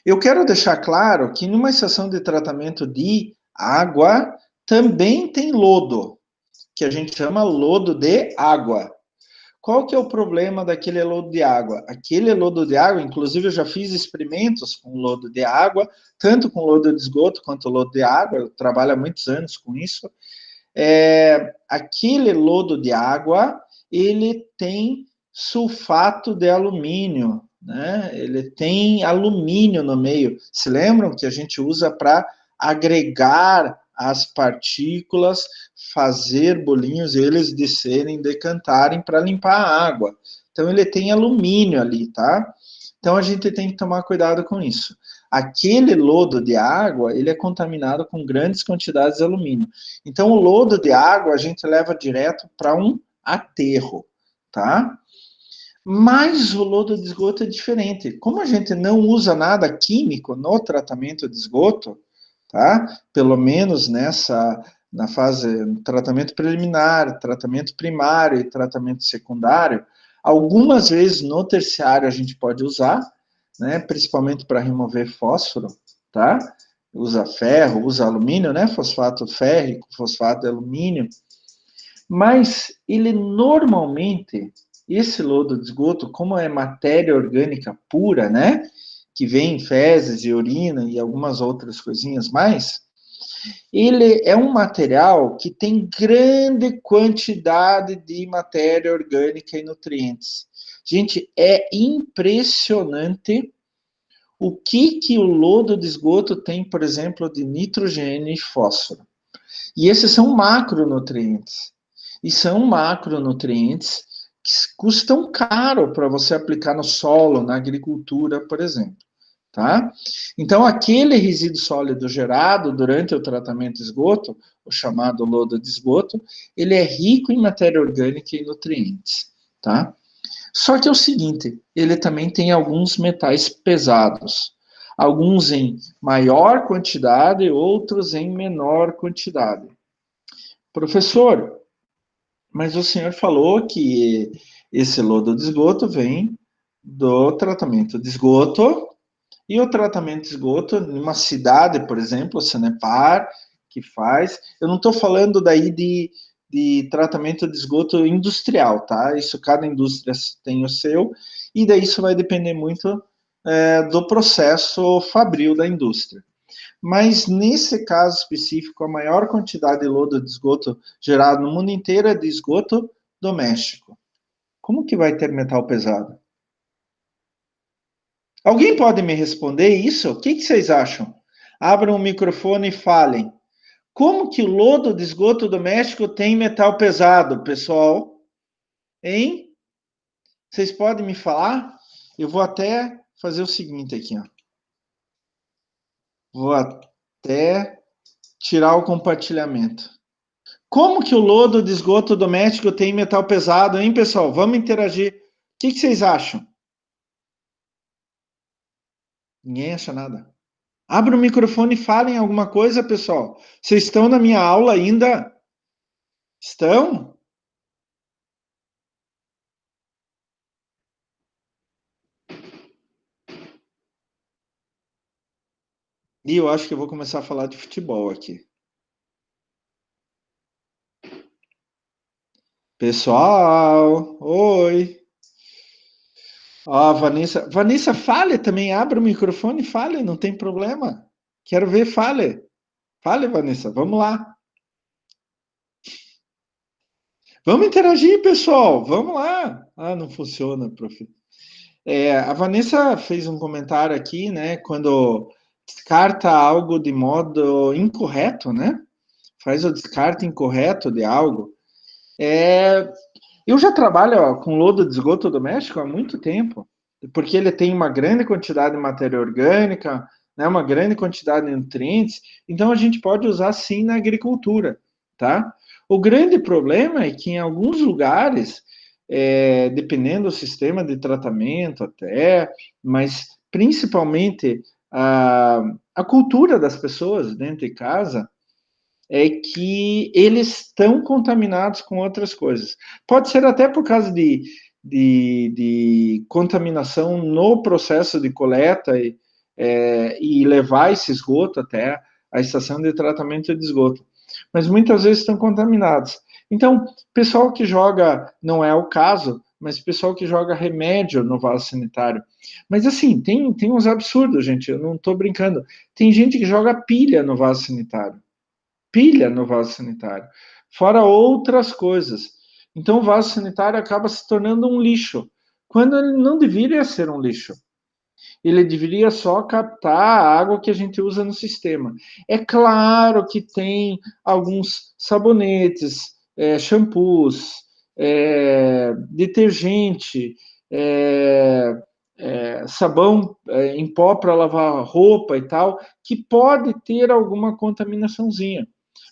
Eu quero deixar claro que numa estação de tratamento de água também tem lodo, que a gente chama lodo de água. Qual que é o problema daquele lodo de água? Aquele lodo de água, inclusive eu já fiz experimentos com lodo de água, tanto com lodo de esgoto quanto lodo de água, eu trabalho há muitos anos com isso. Aquele lodo de água, ele tem sulfato de alumínio, né? Ele tem alumínio no meio. Se lembram que a gente usa para agregar as partículas, fazer bolinhos, eles descerem, decantarem para limpar a água. Então ele tem alumínio ali, tá? Então a gente tem que tomar cuidado com isso. aquele lodo de água, ele é contaminado com grandes quantidades de alumínio. Então, o lodo de água a gente leva direto para um aterro, tá? Mas o lodo de esgoto é diferente. Como a gente não usa nada químico no tratamento de esgoto, tá? Pelo menos na fase tratamento preliminar, tratamento primário e tratamento secundário, algumas vezes no terciário a gente pode usar, né? Principalmente para remover fósforo, tá? Usa ferro, usa alumínio, né? Fosfato férrico, fosfato de alumínio. Mas ele normalmente, esse lodo de esgoto, como é matéria orgânica pura, né? Que vem em fezes e urina e algumas outras coisinhas mais, ele é um material que tem grande quantidade de matéria orgânica e nutrientes. Gente, é impressionante o que o lodo de esgoto tem, por exemplo, de nitrogênio e fósforo. E esses são macronutrientes. E são macronutrientes que custam caro para você aplicar no solo, na agricultura, por exemplo. Tá? Então, aquele resíduo sólido gerado durante o tratamento de esgoto, o chamado lodo de esgoto, ele é rico em matéria orgânica e nutrientes. Tá? Só que é o seguinte, ele também tem alguns metais pesados. Alguns em maior quantidade, outros em menor quantidade. Professor, mas o senhor falou que esse lodo de esgoto vem do tratamento de esgoto, e o tratamento de esgoto em uma cidade, por exemplo, o Sanepar, que faz. Eu não estou falando daí de tratamento de esgoto industrial, tá? Isso cada indústria tem o seu, e daí isso vai depender muito do processo fabril da indústria. Mas nesse caso específico, a maior quantidade de lodo de esgoto gerado no mundo inteiro é de esgoto doméstico. Como que vai ter metal pesado? Alguém pode me responder isso? O que vocês acham? Abram o microfone e falem. Como que o lodo de esgoto doméstico tem metal pesado, pessoal? Hein? Vocês podem me falar? Eu vou até fazer o seguinte aqui, ó. Vou até tirar o compartilhamento. Como que o lodo de esgoto doméstico tem metal pesado, hein, pessoal? Vamos interagir. O que vocês acham? Ninguém acha nada. Abra o microfone e falem alguma coisa, pessoal. Vocês estão na minha aula ainda? Estão? E eu acho que eu vou começar a falar de futebol aqui. Pessoal, oi. Ó, Vanessa. Vanessa, fale também. Abra o microfone e fale, não tem problema. Quero ver, fale. Fale, Vanessa, vamos lá. Vamos interagir, pessoal. Vamos lá. Ah, não funciona, prof. A Vanessa fez um comentário aqui, né? Quando descarta algo de modo incorreto, né? Faz o descarte incorreto de algo. Eu já trabalho com lodo de esgoto doméstico há muito tempo, porque ele tem uma grande quantidade de matéria orgânica, né, uma grande quantidade de nutrientes, então a gente pode usar sim na agricultura, tá? O grande problema é que em alguns lugares, dependendo do sistema de tratamento até, mas principalmente a cultura das pessoas dentro de casa, é que eles estão contaminados com outras coisas. Pode ser até por causa de contaminação no processo de coleta e levar esse esgoto até a estação de tratamento de esgoto. Mas muitas vezes estão contaminados. Então, pessoal que joga, não é o caso, mas pessoal que joga remédio no vaso sanitário. Mas assim, tem uns absurdos, gente, eu não estou brincando. Tem gente que joga pilha no vaso sanitário, pilha no vaso sanitário, fora outras coisas. Então, o vaso sanitário acaba se tornando um lixo, quando ele não deveria ser um lixo. Ele deveria só captar a água que a gente usa no sistema. É claro que tem alguns sabonetes, shampoos, detergente, sabão em pó para lavar roupa e tal, que pode ter alguma contaminaçãozinha,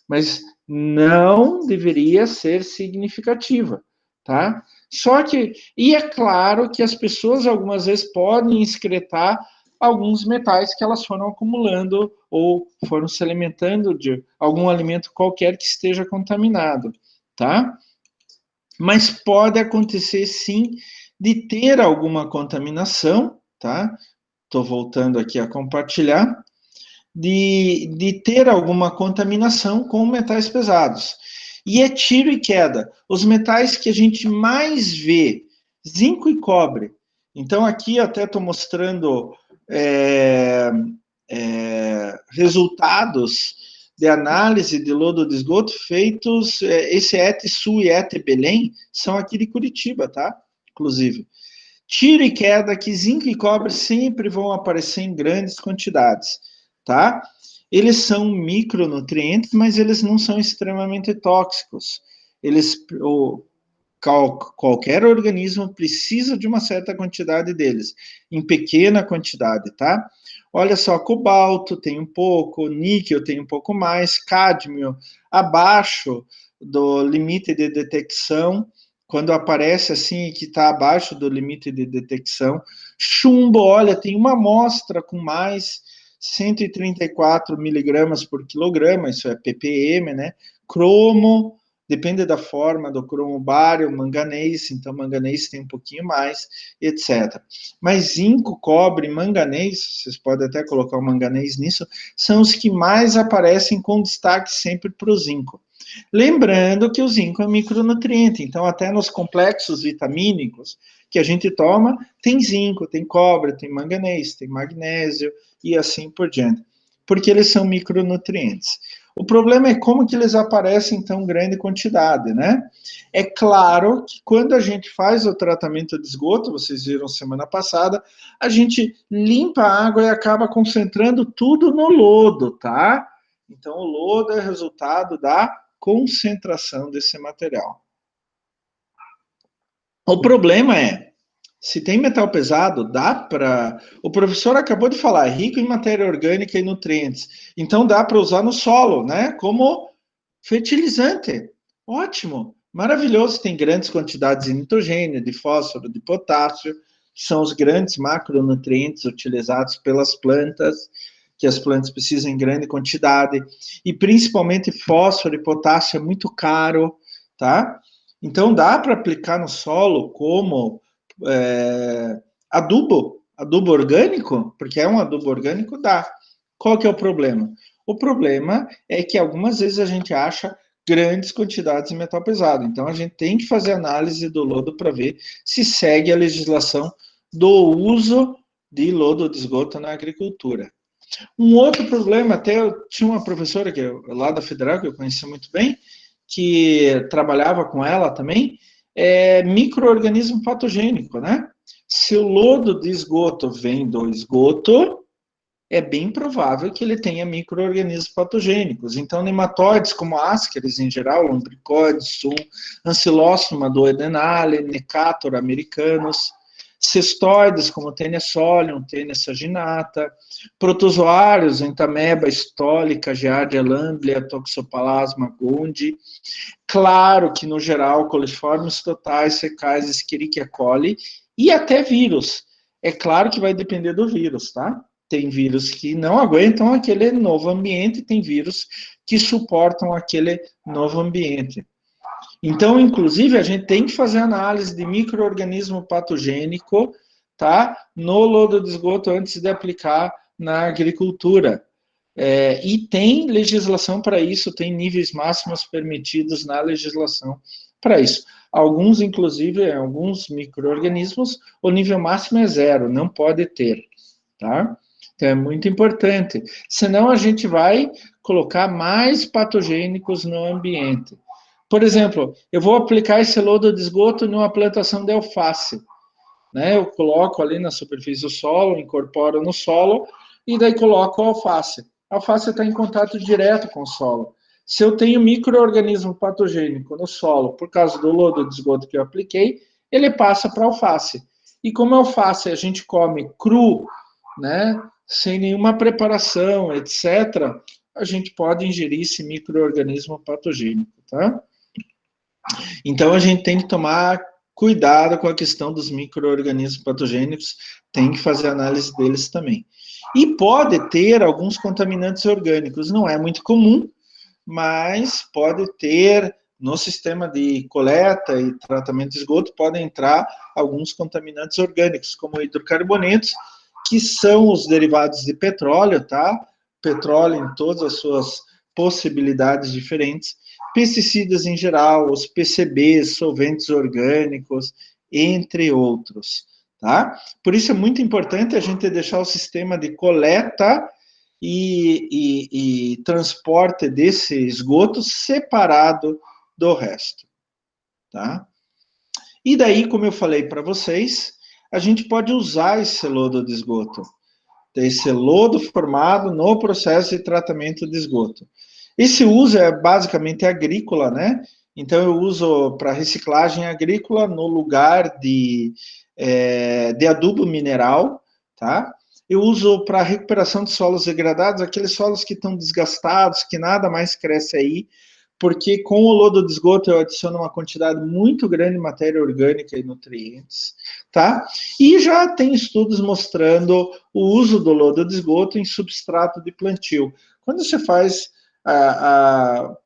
mas não deveria ser significativa, tá? Só que, e é claro que as pessoas algumas vezes podem excretar alguns metais que elas foram acumulando ou foram se alimentando de algum alimento qualquer que esteja contaminado, tá? Mas pode acontecer sim de ter alguma contaminação, tá? Estou voltando aqui a compartilhar, de ter alguma contaminação com metais pesados. E é tiro e queda. Os metais que a gente mais vê, zinco e cobre. Então, aqui até estou mostrando resultados de análise de lodo de esgoto feitos, esse ET Sul e ET Belém, são aqui de Curitiba, tá? Inclusive. Tiro e queda, que zinco e cobre sempre vão aparecer em grandes quantidades, tá? Eles são micronutrientes, mas eles não são extremamente tóxicos. Qualquer organismo precisa de uma certa quantidade deles, em pequena quantidade, tá? Olha só, cobalto tem um pouco, níquel tem um pouco mais, cádmio abaixo do limite de detecção, quando aparece assim que está abaixo do limite de detecção. Chumbo, olha, tem uma amostra com mais 134 miligramas por quilograma, isso é ppm, né? Cromo, depende da forma do cromo bário, manganês, então manganês tem um pouquinho mais, etc. Mas zinco, cobre, manganês, vocês podem até colocar o manganês nisso, são os que mais aparecem com destaque sempre para o zinco. Lembrando que o zinco é um micronutriente, então até nos complexos vitamínicos que a gente toma, tem zinco, tem cobre, tem manganês, tem magnésio e assim por diante, porque eles são micronutrientes. O problema é como que eles aparecem em tão grande quantidade, né? É claro que quando a gente faz o tratamento de esgoto, vocês viram semana passada, a gente limpa a água e acaba concentrando tudo no lodo, tá? Então, o lodo é resultado da concentração desse material. O problema é, se tem metal pesado, dá para. O professor acabou de falar, é rico em matéria orgânica e nutrientes. Então dá para usar no solo, né? Como fertilizante. Ótimo, maravilhoso. Tem grandes quantidades de nitrogênio, de fósforo, de potássio, que são os grandes macronutrientes utilizados pelas plantas, que as plantas precisam em grande quantidade. E principalmente fósforo e potássio é muito caro, tá? Então dá para aplicar no solo como adubo orgânico, porque é um adubo orgânico, dá. Qual que é o problema? O problema é que algumas vezes a gente acha grandes quantidades de metal pesado. Então a gente tem que fazer análise do lodo para ver se segue a legislação do uso de lodo de esgoto na agricultura. Um outro problema, até eu tinha uma professora que lá da Federal, que eu conheci muito bem, que trabalhava com ela também, micro-organismo patogênico, né? Se o lodo de esgoto vem do esgoto, é bem provável que ele tenha micro-organismos patogênicos. Então, nematóides como ascaris em geral, lumbricoides, sum, ancilóstoma do edenale, necator americanus, cistoides como Taenia solium, Taenia saginata, protozoários, entameba, estólica, giardia lamblia, toxoplasma gondii. Claro que, no geral, coliformes totais, fecais, Escherichia coli e até vírus. É claro que vai depender do vírus, tá? Tem vírus que não aguentam aquele novo ambiente, tem vírus que suportam aquele novo ambiente. Então, inclusive, a gente tem que fazer análise de micro-organismo patogênico, tá? No lodo de esgoto antes de aplicar na agricultura. E tem legislação para isso, tem níveis máximos permitidos na legislação para isso. Alguns, inclusive, alguns micro-organismos, o nível máximo é 0, não pode ter, tá? Então, é muito importante. Senão, a gente vai colocar mais patogênicos no ambiente. Por exemplo, eu vou aplicar esse lodo de esgoto numa plantação de alface, né? Eu coloco ali na superfície do solo, incorporo no solo, e daí coloco a alface. A alface está em contato direto com o solo. Se eu tenho micro-organismo patogênico no solo, por causa do lodo de esgoto que eu apliquei, ele passa para a alface. E como a alface a gente come cru, né, sem nenhuma preparação, etc., a gente pode ingerir esse micro-organismo patogênico, tá? Então, a gente tem que tomar cuidado com a questão dos micro-organismos patogênicos, tem que fazer análise deles também. E pode ter alguns contaminantes orgânicos, não é muito comum, mas pode ter, no sistema de coleta e tratamento de esgoto, podem entrar alguns contaminantes orgânicos, como hidrocarbonetos, que são os derivados de petróleo, tá? Petróleo em todas as suas possibilidades diferentes, pesticidas em geral, os PCBs, solventes orgânicos, entre outros, tá? Por isso é muito importante a gente deixar o sistema de coleta e transporte desse esgoto separado do resto, tá? E daí, como eu falei para vocês, a gente pode usar esse lodo de esgoto, esse lodo formado no processo de tratamento de esgoto. Esse uso é basicamente agrícola, né? Então, eu uso para reciclagem agrícola no lugar de adubo mineral, tá? Eu uso para recuperação de solos degradados, aqueles solos que estão desgastados, que nada mais cresce aí, porque com o lodo de esgoto eu adiciono uma quantidade muito grande de matéria orgânica e nutrientes, tá? E já tem estudos mostrando o uso do lodo de esgoto em substrato de plantio. Quando você faz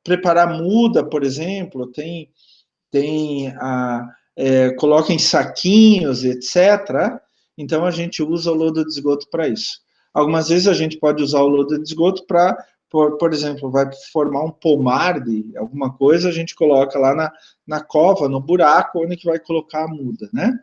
preparar muda, por exemplo, coloca em saquinhos, etc. Então a gente usa o lodo de esgoto para isso. Algumas vezes a gente pode usar o lodo de esgoto para, por exemplo, vai formar um pomar de alguma coisa, a gente coloca lá na cova, no buraco, onde que vai colocar a muda, né?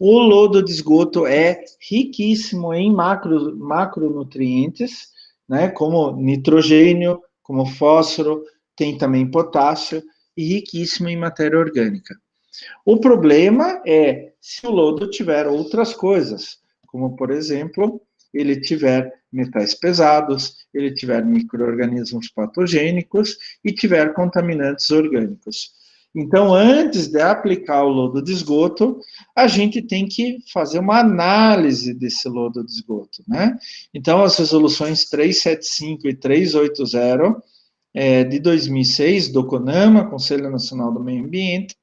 O lodo de esgoto é riquíssimo em macronutrientes, né, como nitrogênio, como fósforo, tem também potássio, e riquíssimo em matéria orgânica. O problema é se o lodo tiver outras coisas, como, por exemplo, ele tiver metais pesados, ele tiver micro-organismos patogênicos e tiver contaminantes orgânicos. Então, antes de aplicar o lodo de esgoto, a gente tem que fazer uma análise desse lodo de esgoto, né? Então, as resoluções 375 e 380 de 2006, do CONAMA, Conselho Nacional do Meio Ambiente,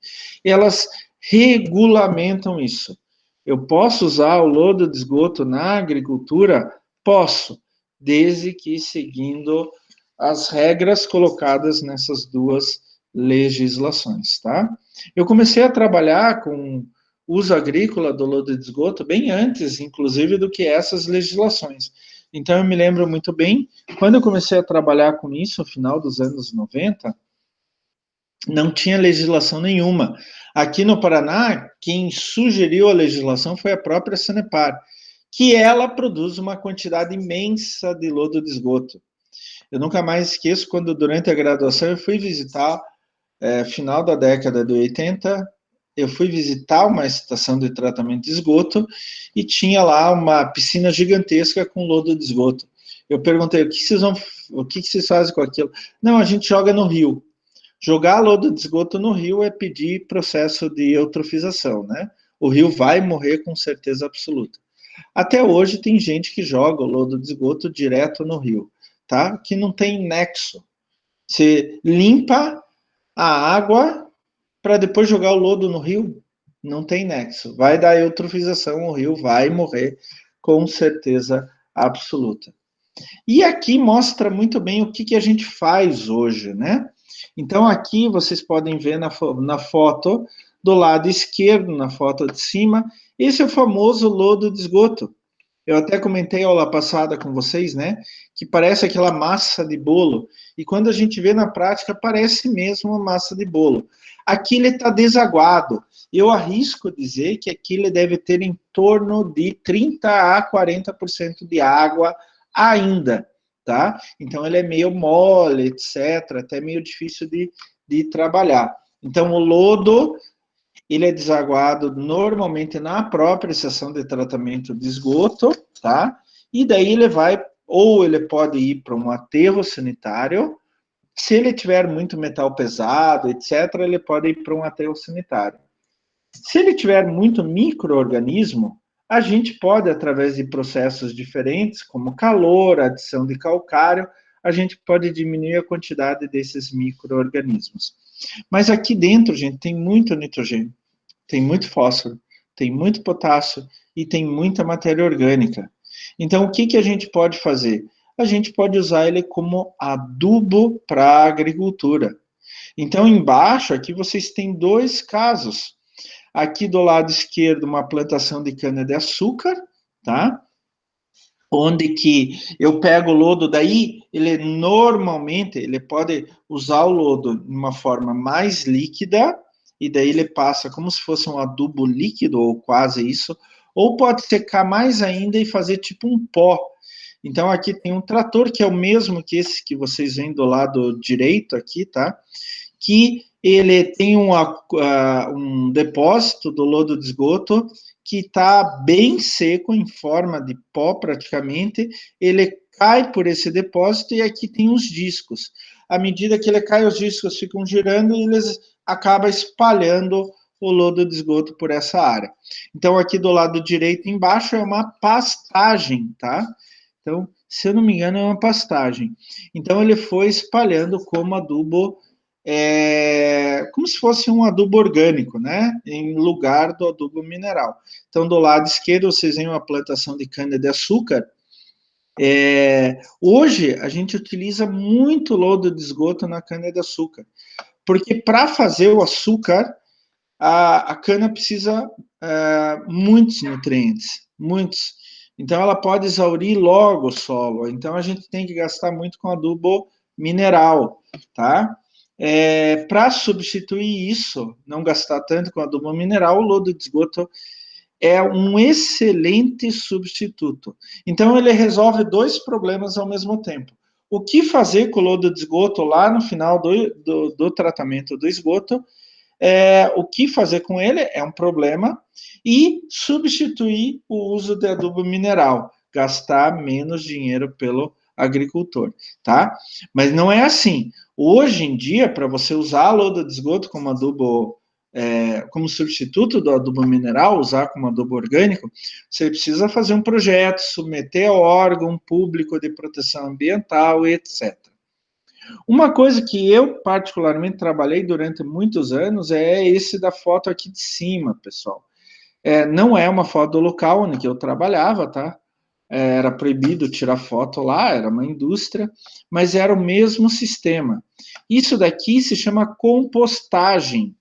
elas regulamentam isso. Eu posso usar o lodo de esgoto na agricultura? Posso, desde que seguindo as regras colocadas nessas duas legislações, tá? Eu comecei a trabalhar com uso agrícola do lodo de esgoto bem antes, inclusive, do que essas legislações. Então, eu me lembro muito bem, quando eu comecei a trabalhar com isso, no final dos anos 90, não tinha legislação nenhuma. Aqui no Paraná, quem sugeriu a legislação foi a própria Sanepar, que ela produz uma quantidade imensa de lodo de esgoto. Eu nunca mais esqueço quando, durante a graduação, eu fui visitar, final da década de 80, eu fui visitar uma estação de tratamento de esgoto e tinha lá uma piscina gigantesca com lodo de esgoto. Eu perguntei, o que vocês fazem com aquilo? Não, a gente joga no rio. Jogar lodo de esgoto no rio é pedir processo de eutrofização, né? O rio vai morrer com certeza absoluta. Até hoje tem gente que joga o lodo de esgoto direto no rio, tá? Que não tem nexo. Você limpa a água para depois jogar o lodo no rio, não tem nexo. Vai dar eutrofização, o rio vai morrer com certeza absoluta. E aqui mostra muito bem o que a gente faz hoje, né? Então, aqui vocês podem ver na foto do lado esquerdo, na foto de cima, esse é o famoso lodo de esgoto. Eu até comentei aula passada com vocês, né? Que parece aquela massa de bolo. E quando a gente vê na prática, parece mesmo uma massa de bolo. Aqui ele está desaguado. Eu arrisco dizer que aqui ele deve ter em torno de 30 a 40% de água ainda, tá? Então ele é meio mole, etc., até meio difícil de trabalhar. Então o lodo, ele é desaguado normalmente na própria estação de tratamento de esgoto, tá? E daí ele vai, ou ele pode ir para um aterro sanitário, se ele tiver muito metal pesado, etc., ele pode ir para um aterro sanitário. Se ele tiver muito micro-organismo, a gente pode, através de processos diferentes, como calor, adição de calcário, a gente pode diminuir a quantidade desses micro-organismos. Mas aqui dentro, gente, tem muito nitrogênio, tem muito fósforo, tem muito potássio e tem muita matéria orgânica. Então, o que a gente pode fazer? A gente pode usar ele como adubo para a agricultura. Então, embaixo, aqui vocês têm dois casos. Aqui do lado esquerdo, uma plantação de cana-de-açúcar, tá? Onde que eu pego o lodo, daí ele normalmente, ele pode usar o lodo de uma forma mais líquida, e daí ele passa como se fosse um adubo líquido, ou quase isso, ou pode secar mais ainda e fazer tipo um pó. Então aqui tem um trator, que é o mesmo que esse que vocês veem do lado direito aqui, tá? Que ele tem um depósito do lodo de esgoto que está bem seco, em forma de pó praticamente, ele cai por esse depósito e aqui tem os discos. À medida que ele cai, os discos ficam girando e eles acabam espalhando o lodo de esgoto por essa área. Então, aqui do lado direito embaixo é uma pastagem, tá? Então, se eu não me engano, é uma pastagem. Então, ele foi espalhando como adubo, como se fosse um adubo orgânico, né? Em lugar do adubo mineral. Então, do lado esquerdo, vocês veem uma plantação de cana-de-açúcar. Hoje, a gente utiliza muito lodo de esgoto na cana-de-açúcar, porque para fazer o açúcar, a cana precisa muitos nutrientes, muitos. Então, ela pode exaurir logo o solo. Então, a gente tem que gastar muito com adubo mineral, tá? Para substituir isso, não gastar tanto com adubo mineral, o lodo de esgoto é um excelente substituto. Então, ele resolve dois problemas ao mesmo tempo. O que fazer com o lodo de esgoto lá no final do tratamento do esgoto? O que fazer com ele é um problema, e substituir o uso de adubo mineral, gastar menos dinheiro pelo agricultor, tá? Mas não é assim. Hoje em dia, para você usar a lodo de esgoto como adubo, como substituto do adubo mineral, usar como adubo orgânico, você precisa fazer um projeto, submeter ao órgão público de proteção ambiental, etc. Uma coisa que eu particularmente trabalhei durante muitos anos é esse da foto aqui de cima, pessoal. Não é uma foto do local onde eu trabalhava, tá? Era proibido tirar foto lá, era uma indústria, mas era o mesmo sistema. Isso daqui se chama compostagem.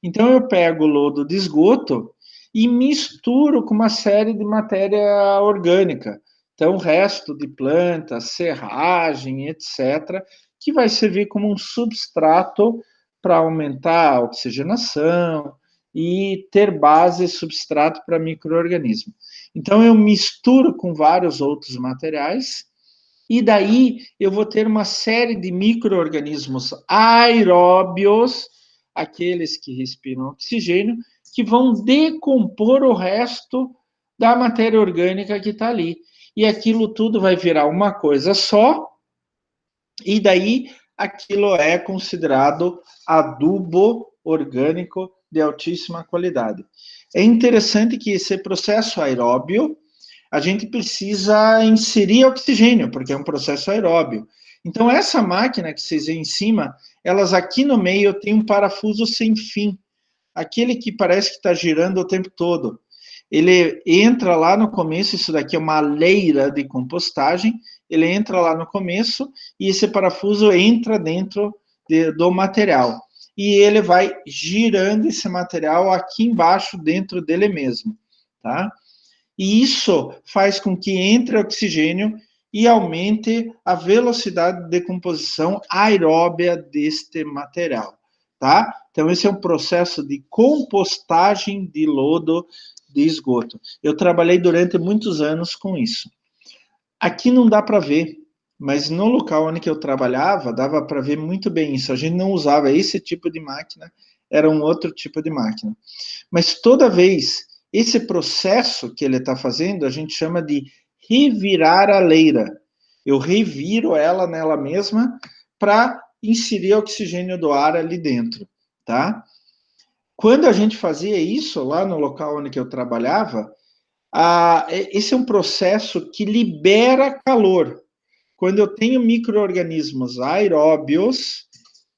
Então eu pego o lodo de esgoto e misturo com uma série de matéria orgânica. Então, resto de plantas, serragem, etc., que vai servir como um substrato para aumentar a oxigenação e ter base e substrato para micro-organismo. Então, eu misturo com vários outros materiais e daí eu vou ter uma série de micro-organismos aeróbios, aqueles que respiram oxigênio, que vão decompor o resto da matéria orgânica que está ali. E aquilo tudo vai virar uma coisa só, e daí aquilo é considerado adubo orgânico de altíssima qualidade. É interessante que esse processo aeróbio, a gente precisa inserir oxigênio, porque é um processo aeróbio. Então, essa máquina que vocês veem em cima, elas aqui no meio tem um parafuso sem fim, aquele que parece que está girando o tempo todo. Ele entra lá no começo, isso daqui é uma leira de compostagem, ele entra lá no começo e esse parafuso entra dentro do material. E ele vai girando esse material aqui embaixo, dentro dele mesmo, tá? E isso faz com que entre oxigênio e aumente a velocidade de decomposição aeróbia deste material, tá? Então, esse é um processo de compostagem de lodo de esgoto. Eu trabalhei durante muitos anos com isso. Aqui não dá para ver, mas no local onde eu trabalhava, dava para ver muito bem isso. A gente não usava esse tipo de máquina, era um outro tipo de máquina. Mas toda vez, esse processo que ele está fazendo, a gente chama de revirar a leira. Eu reviro ela nela mesma para inserir oxigênio do ar ali dentro, tá? Quando a gente fazia isso lá no local onde eu trabalhava, esse é um processo que libera calor. Quando eu tenho micro-organismos aeróbios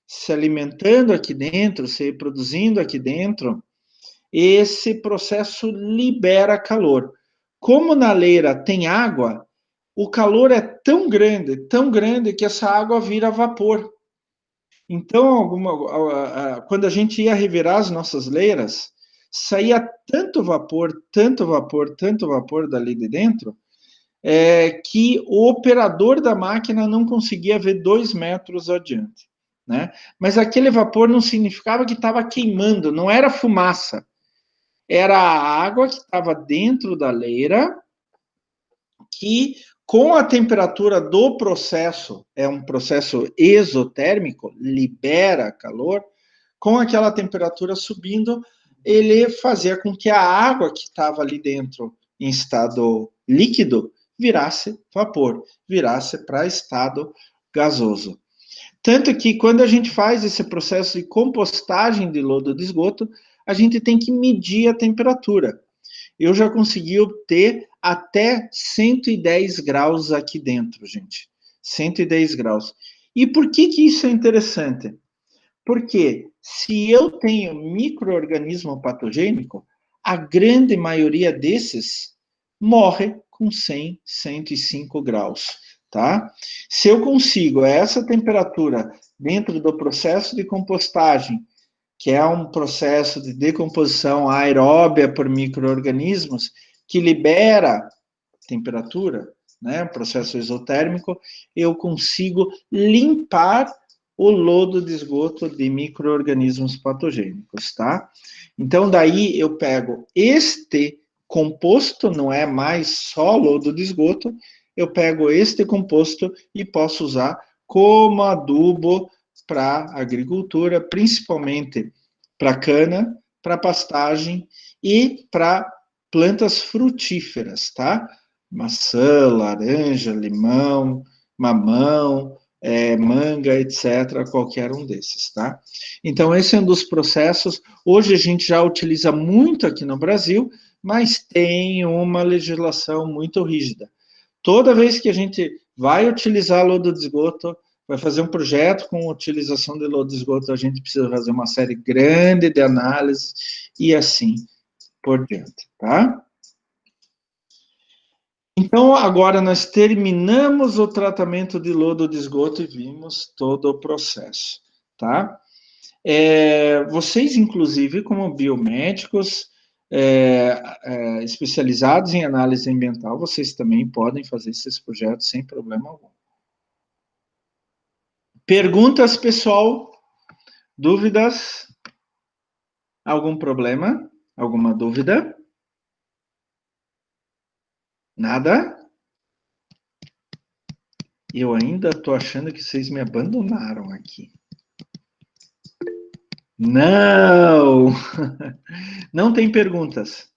se alimentando aqui dentro, se reproduzindo aqui dentro, esse processo libera calor. Como na leira tem água, o calor é tão grande, que essa água vira vapor. Então, quando a gente ia revirar as nossas leiras, saía tanto vapor, tanto vapor, tanto vapor dali de dentro, que o operador da máquina não conseguia ver 2 metros adiante. Né? Mas aquele vapor não significava que estava queimando, não era fumaça. Era a água que estava dentro da leira, que com a temperatura do processo, é um processo exotérmico, libera calor, com aquela temperatura subindo, ele fazia com que a água que estava ali dentro em estado líquido virasse vapor, virasse para estado gasoso. Tanto que quando a gente faz esse processo de compostagem de lodo de esgoto, a gente tem que medir a temperatura. Eu já consegui obter até 110 graus aqui dentro, gente. 110 graus. E por que isso é interessante? Porque se eu tenho micro-organismo patogênico, a grande maioria desses morre com 100, 105 graus, tá? Se eu consigo essa temperatura dentro do processo de compostagem, que é um processo de decomposição aeróbia por micro-organismos, que libera temperatura, né, um processo exotérmico, eu consigo limpar o lodo de esgoto de micro-organismos patogênicos, tá? Então, daí eu pego este composto, não é mais só lodo de esgoto, eu pego este composto e posso usar como adubo para agricultura, principalmente para cana, para pastagem e para plantas frutíferas, tá? Maçã, laranja, limão, mamão, manga, etc., qualquer um desses, tá? Então, esse é um dos processos. Hoje a gente já utiliza muito aqui no Brasil, mas tem uma legislação muito rígida. Toda vez que a gente vai utilizar lodo de esgoto, vai fazer um projeto com utilização de lodo de esgoto, a gente precisa fazer uma série grande de análises e assim por diante, tá? Então, agora nós terminamos o tratamento de lodo de esgoto e vimos todo o processo, tá? Vocês, inclusive, como biomédicos especializados em análise ambiental, vocês também podem fazer esses projetos sem problema algum. Perguntas, pessoal? Dúvidas? Algum problema? Alguma dúvida? Nada? Eu ainda estou achando que vocês me abandonaram aqui. Não! Não tem perguntas.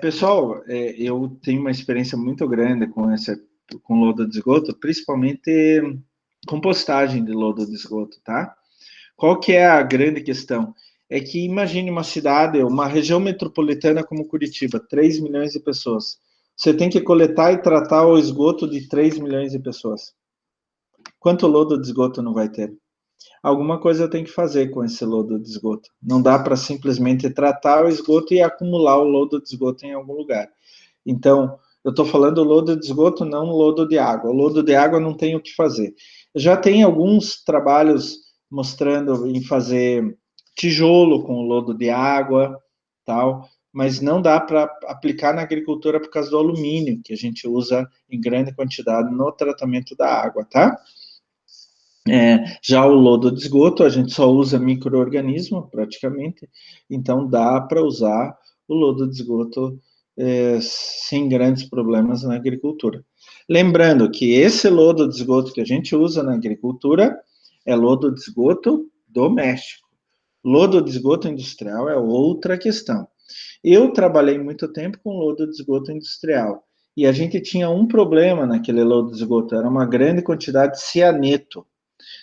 Pessoal, eu tenho uma experiência muito grande com lodo de esgoto, principalmente compostagem de lodo de esgoto, tá? Qual que é a grande questão? É que imagine uma cidade, uma região metropolitana como Curitiba, 3 milhões de pessoas. Você tem que coletar e tratar o esgoto de 3 milhões de pessoas. Quanto lodo de esgoto não vai ter? Alguma coisa tem que fazer com esse lodo de esgoto. Não dá para simplesmente tratar o esgoto e acumular o lodo de esgoto em algum lugar. Então, eu estou falando lodo de esgoto, não lodo de água. O lodo de água não tem o que fazer. Já tem alguns trabalhos mostrando em fazer tijolo com lodo de água, tal, mas não dá para aplicar na agricultura por causa do alumínio, que a gente usa em grande quantidade no tratamento da água, tá? Já o lodo de esgoto, a gente só usa micro-organismo, praticamente, então dá para usar o lodo de esgoto sem grandes problemas na agricultura. Lembrando que esse lodo de esgoto que a gente usa na agricultura é lodo de esgoto doméstico. Lodo de esgoto industrial é outra questão. Eu trabalhei muito tempo com lodo de esgoto industrial, e a gente tinha um problema naquele lodo de esgoto, era uma grande quantidade de cianeto.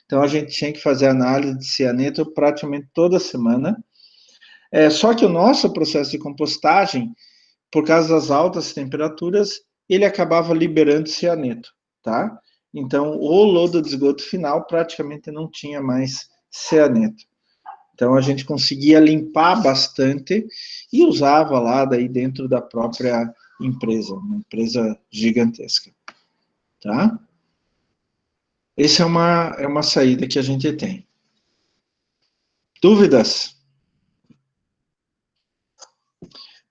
Então, a gente tinha que fazer análise de cianeto praticamente toda semana, Só que o nosso processo de compostagem, por causa das altas temperaturas, ele acabava liberando cianeto, tá? Então, o lodo de esgoto final praticamente não tinha mais cianeto. Então, a gente conseguia limpar bastante e usava lá daí dentro da própria empresa, uma empresa gigantesca, tá? Essa é uma saída que a gente tem. Dúvidas?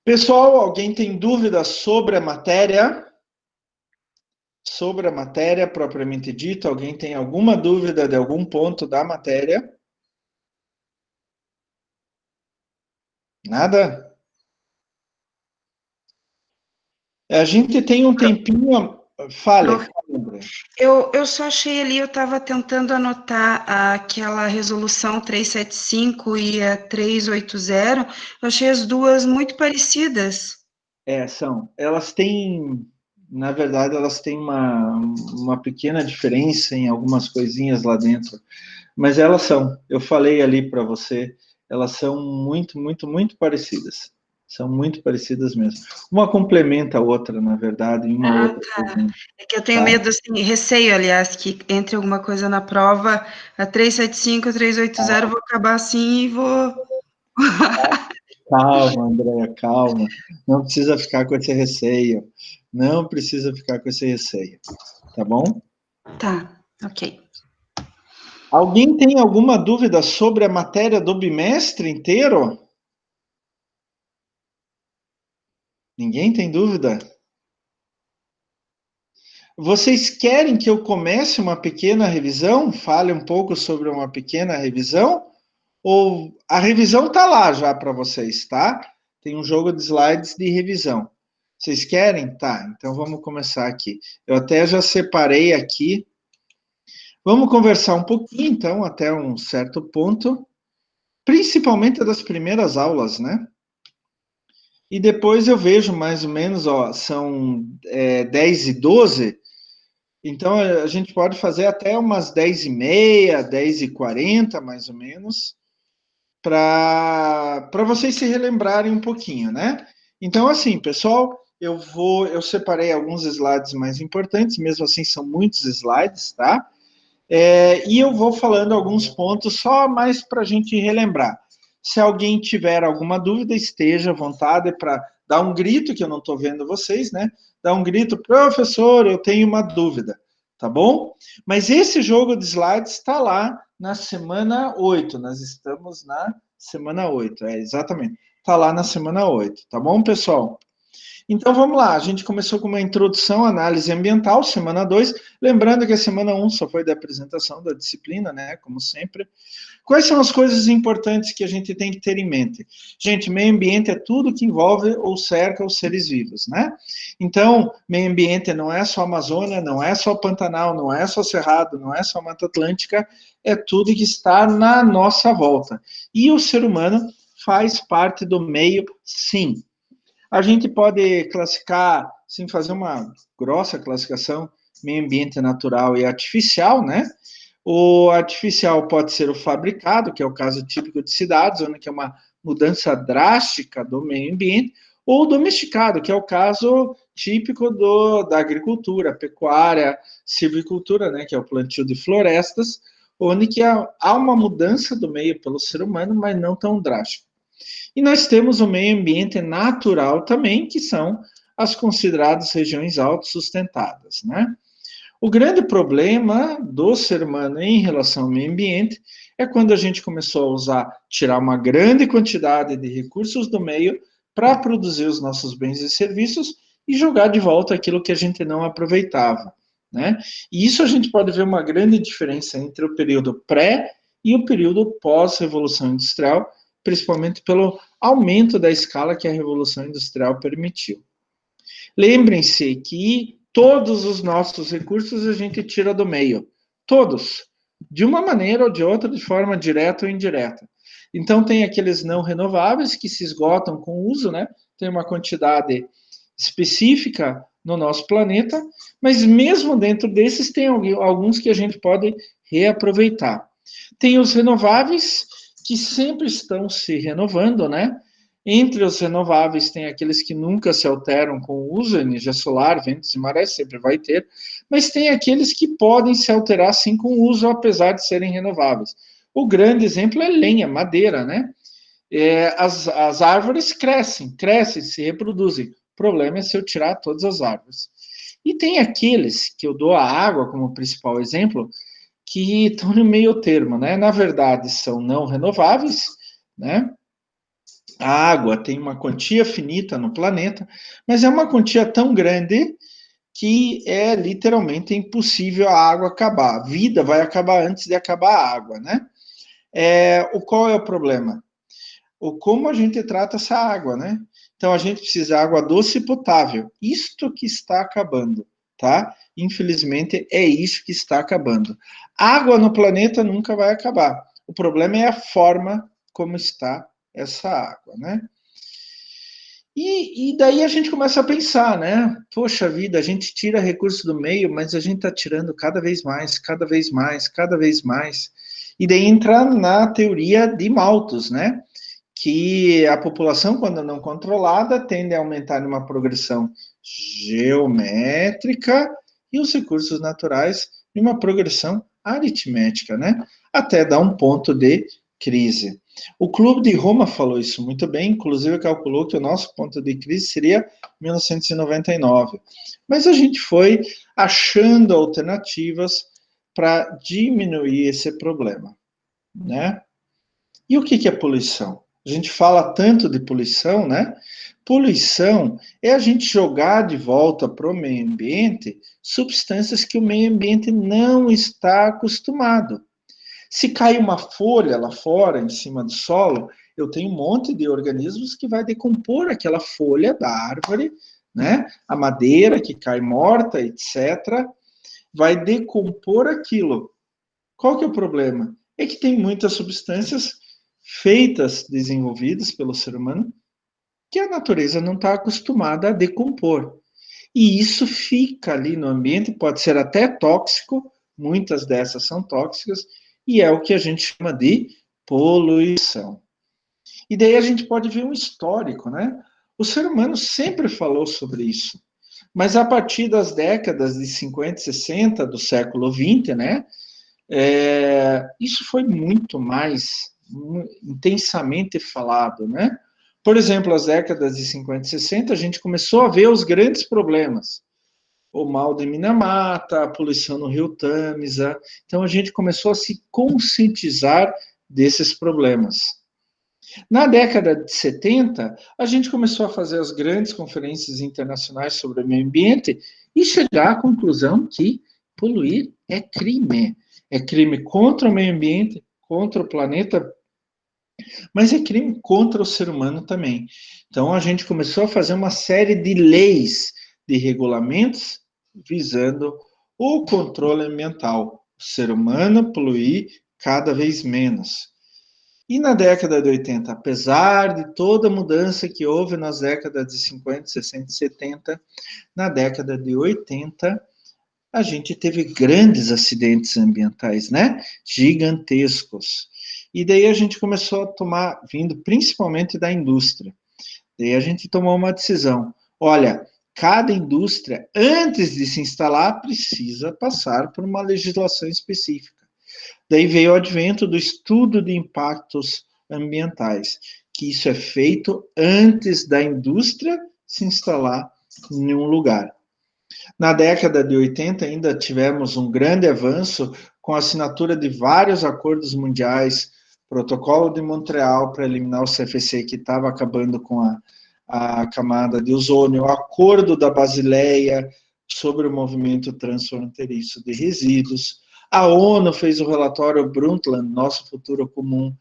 Pessoal, alguém tem dúvidas sobre a matéria? Sobre a matéria propriamente dita? Alguém tem alguma dúvida de algum ponto da matéria? Nada? A gente tem um tempinho. Fale, André. Eu só achei ali, eu estava tentando anotar aquela resolução 375 e a 380, eu achei as duas muito parecidas. São. Elas têm, na verdade, elas têm uma pequena diferença em algumas coisinhas lá dentro, mas elas são. Eu falei ali para você, elas são muito, muito, muito parecidas. São muito parecidas mesmo. Uma complementa a outra, na verdade, e uma outra Tá. complementa, É que eu tenho tá? medo, assim, receio, aliás, que entre alguma coisa na prova, a 375, 380, eu vou acabar assim e vou. Calma, Andréa, calma. Não precisa ficar com esse receio. Não precisa ficar com esse receio, tá bom? Tá, ok. Alguém tem alguma dúvida sobre a matéria do bimestre inteiro? Ninguém tem dúvida? Vocês querem que eu comece uma pequena revisão? Fale um pouco sobre uma pequena revisão? Ou a revisão está lá já para vocês, tá? Tem um jogo de slides de revisão. Vocês querem? Tá, então vamos começar aqui. Eu até já separei aqui. Vamos conversar um pouquinho, então, até um certo ponto, principalmente das primeiras aulas, né? E depois eu vejo mais ou menos, ó, são 10h12, então a gente pode fazer até umas 10h30, 10h40, mais ou menos, para vocês se relembrarem um pouquinho, né? Então, assim, pessoal, eu separei alguns slides mais importantes, mesmo assim são muitos slides, tá? E eu vou falando alguns pontos só mais para a gente relembrar. Se alguém tiver alguma dúvida, esteja à vontade para dar um grito, que eu não estou vendo vocês, né? Dar um grito, professor, eu tenho uma dúvida, tá bom? Mas esse jogo de slides está lá na semana 8. Nós estamos na semana 8, exatamente. Está lá na semana 8, tá bom, pessoal? Então vamos lá, a gente começou com uma introdução à análise ambiental, semana 2, lembrando que a semana 1 só foi da apresentação da disciplina, né, como sempre. Quais são as coisas importantes que a gente tem que ter em mente? Gente, meio ambiente é tudo que envolve ou cerca os seres vivos, né? Então, meio ambiente não é só Amazônia, não é só Pantanal, não é só Cerrado, não é só Mata Atlântica, é tudo que está na nossa volta. E o ser humano faz parte do meio, sim. A gente pode classificar, sim, fazer uma grossa classificação, meio ambiente natural e artificial, né? O artificial pode ser o fabricado, que é o caso típico de cidades, onde é uma mudança drástica do meio ambiente, ou domesticado, que é o caso típico da agricultura, pecuária, silvicultura, né, que é o plantio de florestas, onde que há uma mudança do meio pelo ser humano, mas não tão drástica. E nós temos o meio ambiente natural também, que são as consideradas regiões autossustentadas, né? O grande problema do ser humano em relação ao meio ambiente é quando a gente começou a tirar uma grande quantidade de recursos do meio para produzir os nossos bens e serviços e jogar de volta aquilo que a gente não aproveitava, né? E isso a gente pode ver uma grande diferença entre o período pré e o período pós-revolução industrial, principalmente pelo aumento da escala que a revolução industrial permitiu. Lembrem-se que todos os nossos recursos a gente tira do meio. Todos. De uma maneira ou de outra, de forma direta ou indireta. Então, tem aqueles não renováveis que se esgotam com o uso, né? Tem uma quantidade específica no nosso planeta, mas mesmo dentro desses, tem alguns que a gente pode reaproveitar. Tem os renováveis, que sempre estão se renovando, né? Entre os renováveis tem aqueles que nunca se alteram com o uso, energia solar, ventos e marés, sempre vai ter, mas tem aqueles que podem se alterar sim com o uso, apesar de serem renováveis. O grande exemplo é lenha, madeira, né? As árvores crescem, se reproduzem. O problema é se eu tirar todas as árvores. E tem aqueles, que eu dou a água como principal exemplo, que estão no meio termo, né? Na verdade, são não renováveis, né? A água tem uma quantia finita no planeta, mas é uma quantia tão grande que é literalmente impossível a água acabar. A vida vai acabar antes de acabar a água, né? Qual é o problema? Como a gente trata essa água, né? Então, a gente precisa de água doce e potável. Isto que está acabando, tá? Infelizmente, é isso que está acabando. Água no planeta nunca vai acabar. O problema é a forma como está essa água, né? E daí a gente começa a pensar, né? Poxa vida, a gente tira recurso do meio, mas a gente está tirando cada vez mais, cada vez mais, cada vez mais. E daí entra na teoria de Malthus, né? Que a população, quando não controlada, tende a aumentar numa progressão geométrica e os recursos naturais em uma progressão aritmética, né? Até dar um ponto de crise. O Clube de Roma falou isso muito bem, inclusive calculou que o nosso ponto de crise seria 1999. Mas a gente foi achando alternativas para diminuir esse problema, né? E o que é poluição? A gente fala tanto de poluição, né? Poluição é a gente jogar de volta para o meio ambiente substâncias que o meio ambiente não está acostumado. Se cai uma folha lá fora, em cima do solo, eu tenho um monte de organismos que vai decompor aquela folha da árvore, né? A madeira que cai morta, etc., vai decompor aquilo. Qual que é o problema? É que tem muitas substâncias feitas, desenvolvidas pelo ser humano, que a natureza não está acostumada a decompor. E isso fica ali no ambiente, pode ser até tóxico, muitas dessas são tóxicas, e é o que a gente chama de poluição. E daí a gente pode ver um histórico, né? O ser humano sempre falou sobre isso, mas a partir das décadas de 50 e 60 do século XX, né? Isso foi muito mais intensamente falado, né? Por exemplo, as décadas de 50 e 60, a gente começou a ver os grandes problemas. O mal de Minamata, a poluição no rio Tâmisa. Então, a gente começou a se conscientizar desses problemas. Na década de 70, a gente começou a fazer as grandes conferências internacionais sobre o meio ambiente e chegar à conclusão que poluir é crime. É crime contra o meio ambiente, contra o planeta, mas é crime contra o ser humano também. Então, a gente começou a fazer uma série de leis, de regulamentos, visando o controle ambiental. O ser humano poluir cada vez menos. E na década de 80, apesar de toda a mudança que houve nas décadas de 50, 60 e 70, na década de 80, a gente teve grandes acidentes ambientais, né? Gigantescos. E daí a gente começou a tomar, vindo principalmente da indústria. Daí a gente tomou uma decisão. Olha, cada indústria, antes de se instalar, precisa passar por uma legislação específica. Daí veio o advento do estudo de impactos ambientais, que isso é feito antes da indústria se instalar em um lugar. Na década de 80 ainda tivemos um grande avanço com a assinatura de vários acordos mundiais, Protocolo de Montreal para eliminar o CFC, que estava acabando com a camada de ozônio, o Acordo da Basileia sobre o movimento transfronteiriço de resíduos. A ONU fez o relatório Brundtland, Nosso Futuro Comum,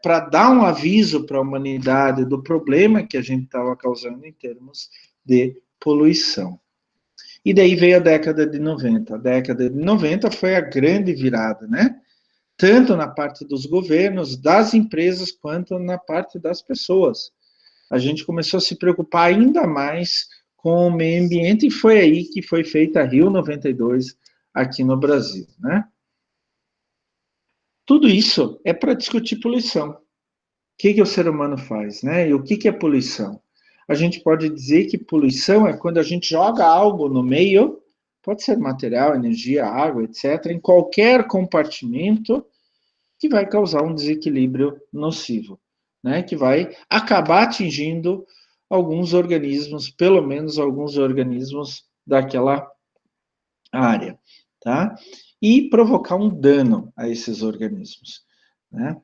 para dar um aviso para a humanidade do problema que a gente estava causando em termos de poluição. E daí veio a década de 90. A década de 90 foi a grande virada, né? Tanto na parte dos governos, das empresas, quanto na parte das pessoas. A gente começou a se preocupar ainda mais com o meio ambiente e foi aí que foi feita a Rio 92 aqui no Brasil, né? Tudo isso é para discutir poluição. O que o ser humano faz, né? E o que é poluição? A gente pode dizer que poluição é quando a gente joga algo no meio, pode ser material, energia, água, etc., em qualquer compartimento que vai causar um desequilíbrio nocivo, né? Que vai acabar atingindo alguns organismos, pelo menos alguns organismos daquela área, tá? E provocar um dano a esses organismos, né?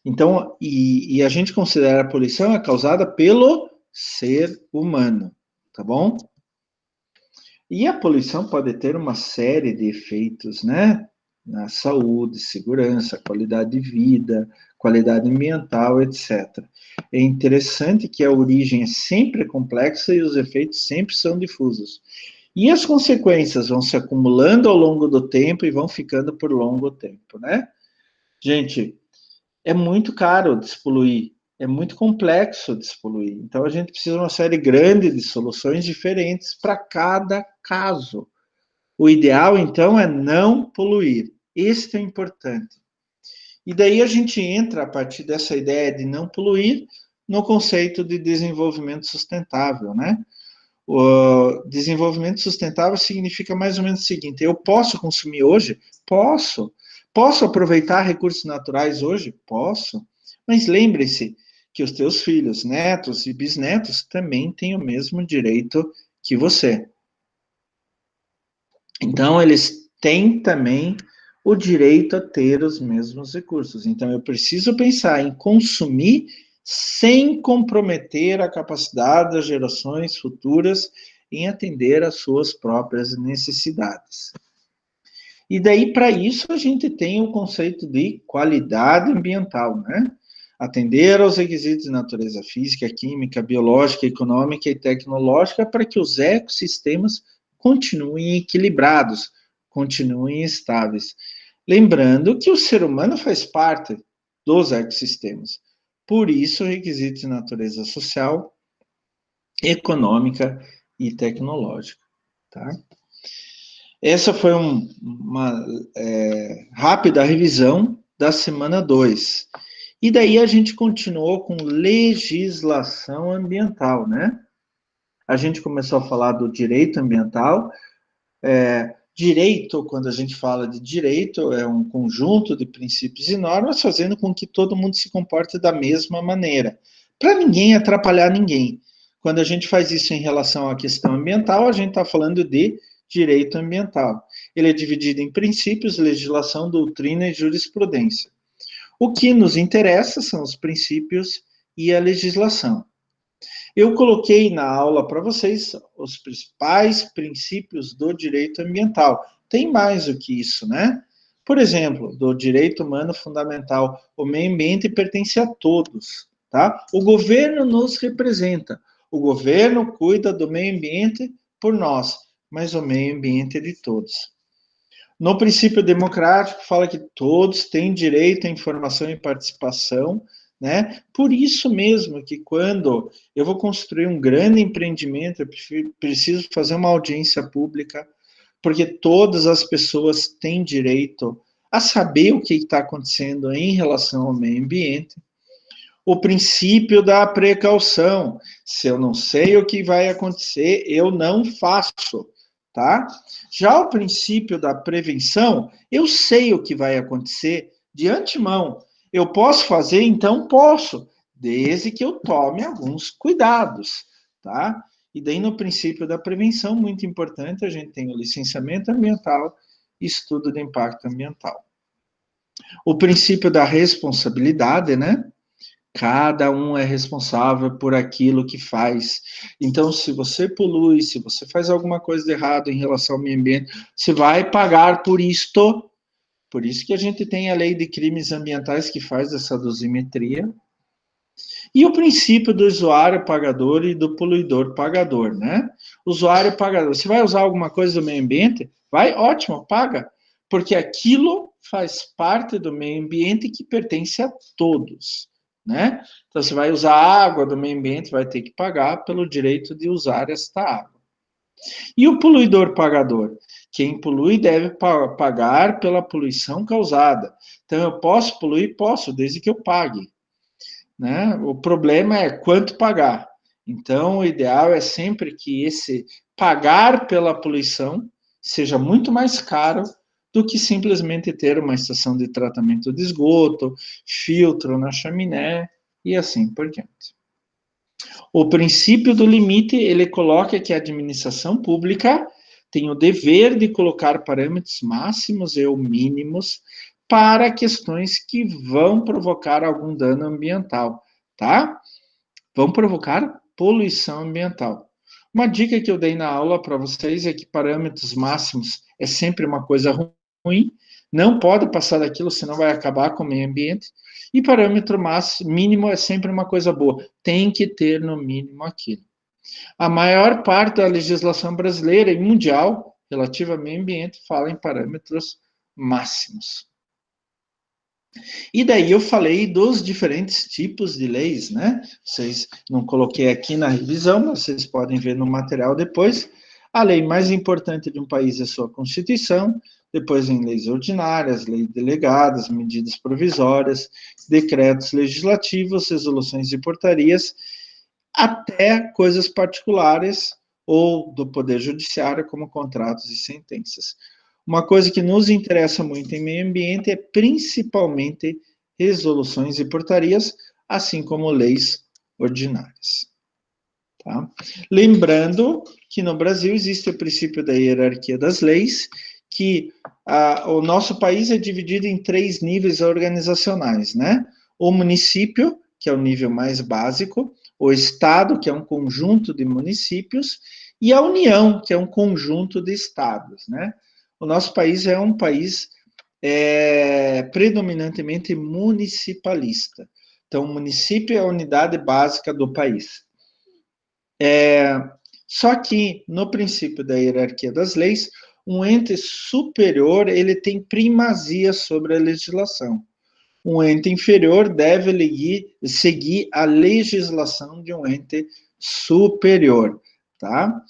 Então, a gente considera a poluição causada pelo ser humano, tá bom? E a poluição pode ter uma série de efeitos, né? Na saúde, segurança, qualidade de vida, qualidade ambiental, etc. É interessante que a origem é sempre complexa e os efeitos sempre são difusos. E as consequências vão se acumulando ao longo do tempo e vão ficando por longo tempo, né? Gente, é muito caro despoluir, é muito complexo despoluir. Então, a gente precisa de uma série grande de soluções diferentes para cada caso. O ideal, então, é não poluir. Isso é importante. E daí a gente entra, a partir dessa ideia de não poluir, no conceito de desenvolvimento sustentável, né? O desenvolvimento sustentável significa mais ou menos o seguinte: eu posso consumir hoje? Posso. Posso aproveitar recursos naturais hoje? Posso. Mas lembre-se que os teus filhos, netos e bisnetos também têm o mesmo direito que você. Então, eles têm também o direito a ter os mesmos recursos. Então, eu preciso pensar em consumir sem comprometer a capacidade das gerações futuras em atender às suas próprias necessidades. E daí, para isso, a gente tem o conceito de qualidade ambiental, né? Atender aos requisitos de natureza física, química, biológica, econômica e tecnológica para que os ecossistemas continuem equilibrados, continuem estáveis. Lembrando que o ser humano faz parte dos ecossistemas. Por isso, requisitos de natureza social, econômica e tecnológica. Tá? Essa foi uma rápida revisão da semana 2. E daí a gente continuou com legislação ambiental, né? A gente começou a falar do direito ambiental. Direito, quando a gente fala de direito, é um conjunto de princípios e normas fazendo com que todo mundo se comporte da mesma maneira, para ninguém atrapalhar ninguém. Quando a gente faz isso em relação à questão ambiental, a gente está falando de direito ambiental. Ele é dividido em princípios, legislação, doutrina e jurisprudência. O que nos interessa são os princípios e a legislação. Eu coloquei na aula para vocês os principais princípios do direito ambiental. Tem mais do que isso, né? Por exemplo, do direito humano fundamental, o meio ambiente pertence a todos, tá? O governo nos representa. O governo cuida do meio ambiente por nós, mas o meio ambiente é de todos. No princípio democrático, fala que todos têm direito à informação e participação, né? Por isso mesmo que quando eu vou construir um grande empreendimento, eu preciso fazer uma audiência pública, porque todas as pessoas têm direito a saber o que está acontecendo em relação ao meio ambiente. O princípio da precaução. Se eu não sei o que vai acontecer, eu não faço, tá? Já o princípio da prevenção, eu sei o que vai acontecer de antemão. Eu posso fazer? Então posso, desde que eu tome alguns cuidados, tá? E daí no princípio da prevenção, muito importante, a gente tem o licenciamento ambiental e estudo de impacto ambiental. O princípio da responsabilidade, né? Cada um é responsável por aquilo que faz. Então, se você polui, se você faz alguma coisa de errado em relação ao meio ambiente, você vai pagar por isto. Por isso que a gente tem a lei de crimes ambientais que faz essa dosimetria. E o princípio do usuário pagador e do poluidor pagador, né? Usuário pagador. Você vai usar alguma coisa do meio ambiente? Vai, ótimo, paga. Porque aquilo faz parte do meio ambiente que pertence a todos. Né? Então, você vai usar a água do meio ambiente, vai ter que pagar pelo direito de usar esta água. E o poluidor pagador? Quem polui deve pagar pela poluição causada. Então, eu posso poluir? Posso, desde que eu pague, né? O problema é quanto pagar. Então, o ideal é sempre que esse pagar pela poluição seja muito mais caro do que simplesmente ter uma estação de tratamento de esgoto, filtro na chaminé e assim por diante. O princípio do limite, ele coloca que a administração pública tem o dever de colocar parâmetros máximos e ou mínimos para questões que vão provocar algum dano ambiental, tá? Vão provocar poluição ambiental. Uma dica que eu dei na aula para vocês é que parâmetros máximos é sempre uma coisa ruim, não pode passar daquilo, senão vai acabar com o meio ambiente. E parâmetro mínimo é sempre uma coisa boa, tem que ter no mínimo aquilo. A maior parte da legislação brasileira e mundial relativa ao meio ambiente fala em parâmetros máximos. E daí eu falei dos diferentes tipos de leis, né? Vocês não coloquei aqui na revisão, mas vocês podem ver no material depois. A lei mais importante de um país é a sua Constituição, depois vem leis ordinárias, leis delegadas, medidas provisórias, decretos legislativos, resoluções e portarias, até coisas particulares ou do Poder Judiciário, como contratos e sentenças. Uma coisa que nos interessa muito em meio ambiente é principalmente resoluções e portarias, assim como leis ordinárias. Tá? Lembrando que no Brasil existe o princípio da hierarquia das leis, que o nosso país é dividido em 3 níveis organizacionais, né? O município, que é o nível mais básico, o estado, que é um conjunto de municípios, e a União, que é um conjunto de estados, né? O nosso país é um país predominantemente municipalista. Então, o município é a unidade básica do país. Só que, no princípio da hierarquia das leis, um ente superior ele tem primazia sobre a legislação. Um ente inferior deve seguir a legislação de um ente superior, tá?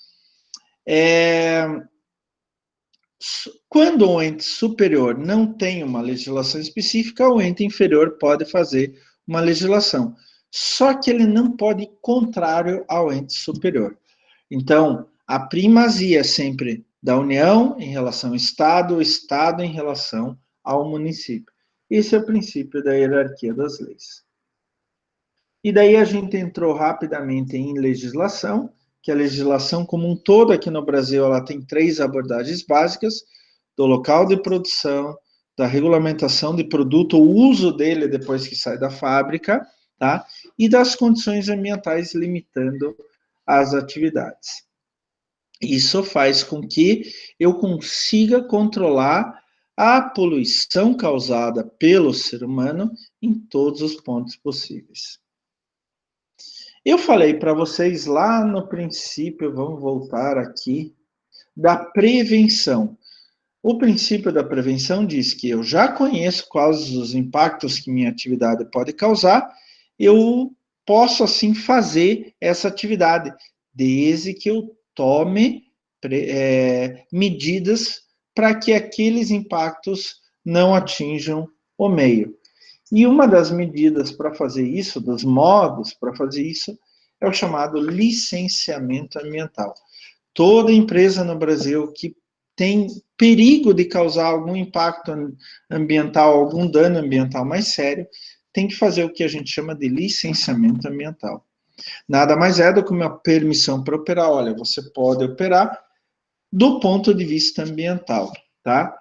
Quando o ente superior não tem uma legislação específica, o ente inferior pode fazer uma legislação. Só que ele não pode ir contrário ao ente superior. Então, a primazia é sempre da União em relação ao Estado, o Estado em relação ao município. Esse é o princípio da hierarquia das leis. E daí a gente entrou rapidamente em legislação, que a legislação como um todo aqui no Brasil, ela tem 3 abordagens básicas, do local de produção, da regulamentação de produto, o uso dele depois que sai da fábrica, tá? E das condições ambientais limitando as atividades. Isso faz com que eu consiga controlar a poluição causada pelo ser humano em todos os pontos possíveis. Eu falei para vocês lá no princípio, vamos voltar aqui, da prevenção. O princípio da prevenção diz que eu já conheço quais os impactos que minha atividade pode causar, eu posso assim fazer essa atividade, desde que eu tome medidas para que aqueles impactos não atinjam o meio. E uma das medidas para fazer isso, dos modos para fazer isso, é o chamado licenciamento ambiental. Toda empresa no Brasil que tem perigo de causar algum impacto ambiental, algum dano ambiental mais sério, tem que fazer o que a gente chama de licenciamento ambiental. Nada mais é do que uma permissão para operar. Olha, você pode operar do ponto de vista ambiental, tá?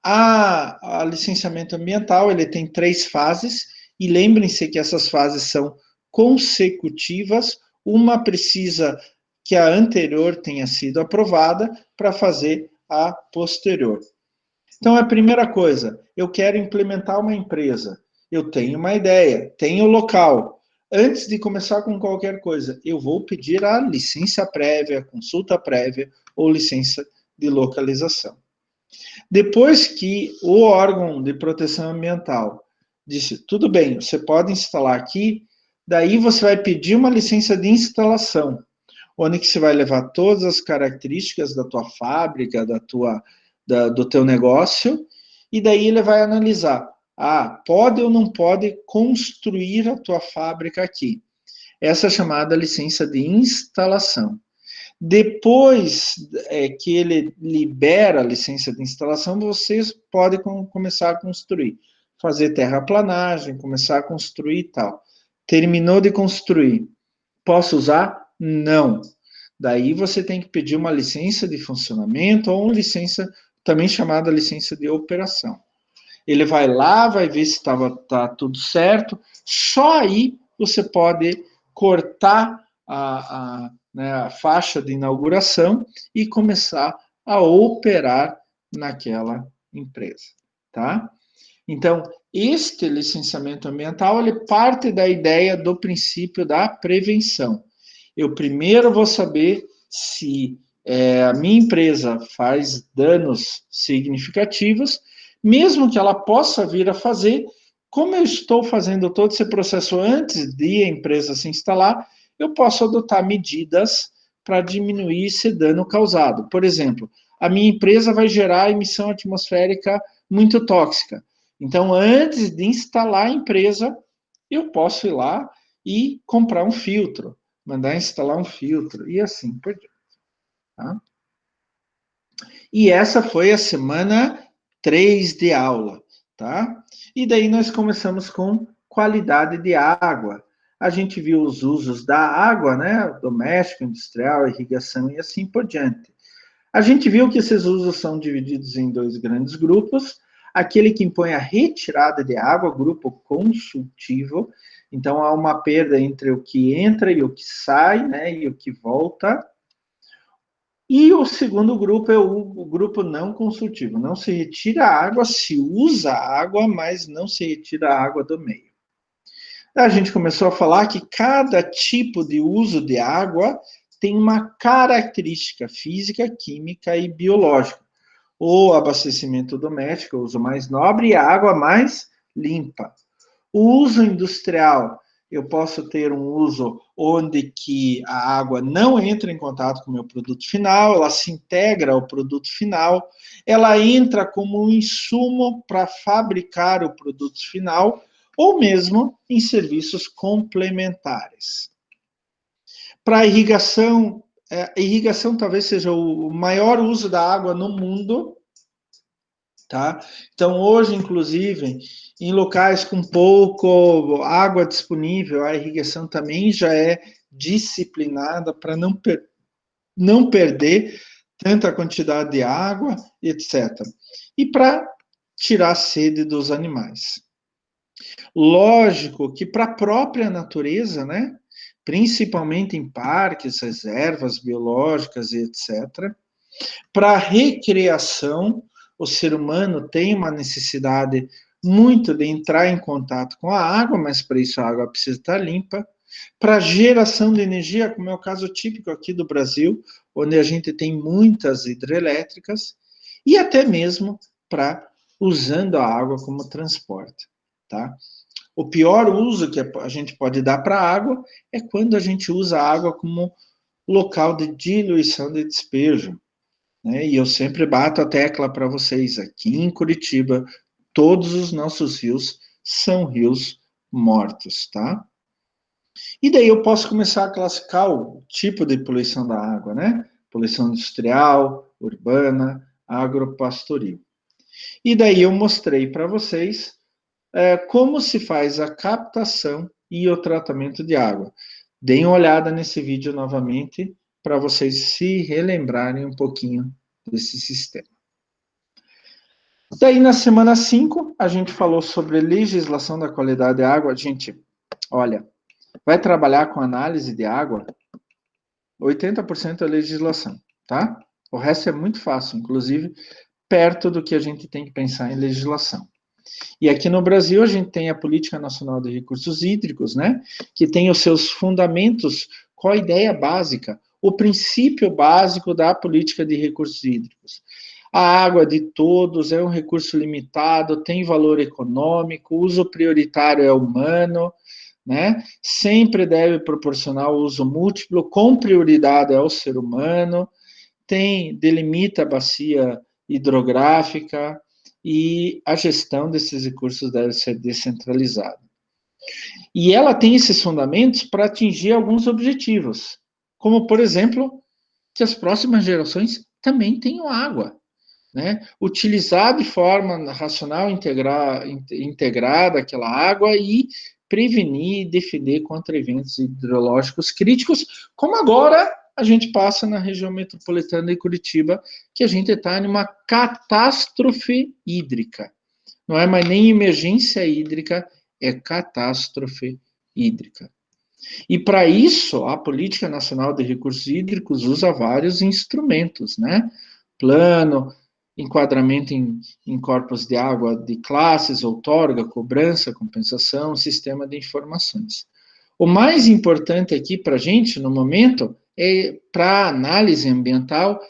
A licenciamento ambiental, ele tem 3 fases, e lembrem-se que essas fases são consecutivas, uma precisa que a anterior tenha sido aprovada para fazer a posterior. Então, a primeira coisa, eu quero implementar uma empresa, eu tenho uma ideia, tenho o local. Antes de começar com qualquer coisa, eu vou pedir a licença prévia, consulta prévia ou licença de localização. Depois que o órgão de proteção ambiental disse, tudo bem, você pode instalar aqui, daí você vai pedir uma licença de instalação. onde que você vai levar todas as características da tua fábrica, do teu negócio, e daí ele vai analisar, pode ou não pode construir a tua fábrica aqui. Essa é chamada licença de instalação. Depois que ele libera a licença de instalação, vocês podem começar a construir. Fazer terraplanagem, começar a construir e tal. Terminou de construir. Posso usar? Não. Daí você tem que pedir uma licença de funcionamento ou uma licença, também chamada licença de operação. Ele vai lá, vai ver se tá tudo certo. Só aí você pode cortar a faixa de inauguração e começar a operar naquela empresa, tá? Então, este licenciamento ambiental, ele parte da ideia do princípio da prevenção. Eu primeiro vou saber se a minha empresa faz danos significativos, mesmo que ela possa vir a fazer, como eu estou fazendo todo esse processo antes de a empresa se instalar, eu posso adotar medidas para diminuir esse dano causado. Por exemplo, a minha empresa vai gerar emissão atmosférica muito tóxica. Então, antes de instalar a empresa, eu posso ir lá e comprar um filtro, mandar instalar um filtro, e assim por diante. Tá? E essa foi a semana 3 de aula, tá? E daí nós começamos com qualidade de água. A gente viu os usos da água, né? Doméstico, industrial, irrigação e assim por diante. A gente viu que esses usos são divididos em 2 grandes grupos. Aquele que impõe a retirada de água, grupo consultivo. Então, há uma perda entre o que entra e o que sai, né? E o que volta. E o segundo grupo é o grupo não consultivo. Não se retira água, se usa água, mas não se retira a água do meio. A gente começou a falar que cada tipo de uso de água tem uma característica física, química e biológica. O abastecimento doméstico, o uso mais nobre, e a água mais limpa. O uso industrial, eu posso ter um uso onde que a água não entra em contato com o meu produto final, ela se integra ao produto final, ela entra como um insumo para fabricar o produto final, ou mesmo em serviços complementares. Para a irrigação talvez seja o maior uso da água no mundo, tá? Então, hoje, inclusive, em locais com pouco água disponível, a irrigação também já é disciplinada para não perder tanta quantidade de água, etc. E para tirar a sede dos animais. Lógico que para a própria natureza, né? Principalmente em parques, reservas biológicas e etc. Para recreação, o ser humano tem uma necessidade muito de entrar em contato com a água, mas para isso a água precisa estar limpa. Para geração de energia, como é o caso típico aqui do Brasil, onde a gente tem muitas hidrelétricas, e até mesmo para usando a água como transporte, tá? O pior uso que a gente pode dar para a água é quando a gente usa a água como local de diluição de despejo. Né? E eu sempre bato a tecla para vocês, aqui em Curitiba, todos os nossos rios são rios mortos, tá? E daí eu posso começar a classificar o tipo de poluição da água, né? Poluição industrial, urbana, agropastoril. E daí eu mostrei para vocês como se faz a captação e o tratamento de água. Deem uma olhada nesse vídeo novamente para vocês se relembrarem um pouquinho desse sistema. Daí, na semana 5, a gente falou sobre legislação da qualidade da água. Gente, olha, vai trabalhar com análise de água, 80% é legislação, tá? O resto é muito fácil, inclusive perto do que a gente tem que pensar em legislação. E aqui no Brasil, a gente tem a Política Nacional de Recursos Hídricos, né, que tem os seus fundamentos com a ideia básica, o princípio básico da política de recursos hídricos. A água de todos é um recurso limitado, tem valor econômico, o uso prioritário é humano, né? Sempre deve proporcionar o uso múltiplo, com prioridade ao ser humano, delimita a bacia hidrográfica e a gestão desses recursos deve ser descentralizada. E ela tem esses fundamentos para atingir alguns objetivos, como, por exemplo, que as próximas gerações também tenham água, né? Utilizar de forma racional, integrada aquela água e prevenir e defender contra eventos hidrológicos críticos, como agora a gente passa na região metropolitana de Curitiba, que a gente está em uma catástrofe hídrica. Não é mais nem emergência hídrica, é catástrofe hídrica. E para isso, a Política Nacional de Recursos Hídricos usa vários instrumentos, né? Plano, enquadramento em corpos de água de classes, outorga, cobrança, compensação, sistema de informações. O mais importante aqui para a gente, no momento, para análise ambiental,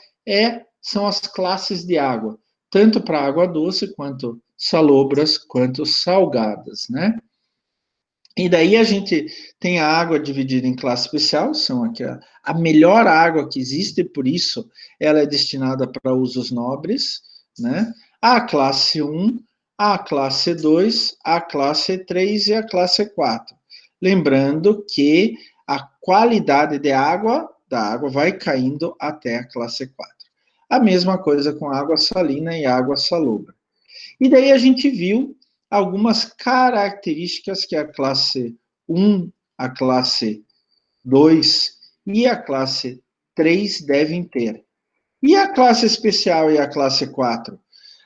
são as classes de água, tanto para água doce, quanto salobras, quanto salgadas, né? E daí a gente tem a água dividida em classe especial, são aqui a melhor água que existe, por isso ela é destinada para usos nobres, né? A classe 1, a classe 2, a classe 3 e a classe 4. Lembrando que a qualidade da água vai caindo até a classe 4. A mesma coisa com água salina e água salobra. E daí a gente viu algumas características que a classe 1, a classe 2 e a classe 3 devem ter. E a classe especial e a classe 4?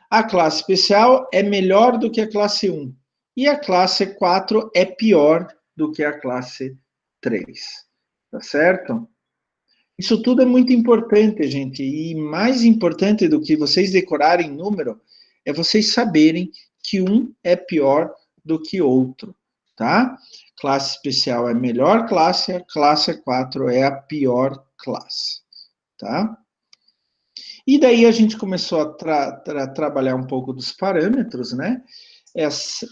A classe especial é melhor do que a classe 1 e a classe 4 é pior do que a classe 3. Tá certo? Isso tudo é muito importante, gente, e mais importante do que vocês decorarem número é vocês saberem que um é pior do que outro, tá? Classe especial é a melhor classe, a classe 4 é a pior classe, tá? E daí a gente começou a trabalhar um pouco dos parâmetros, né?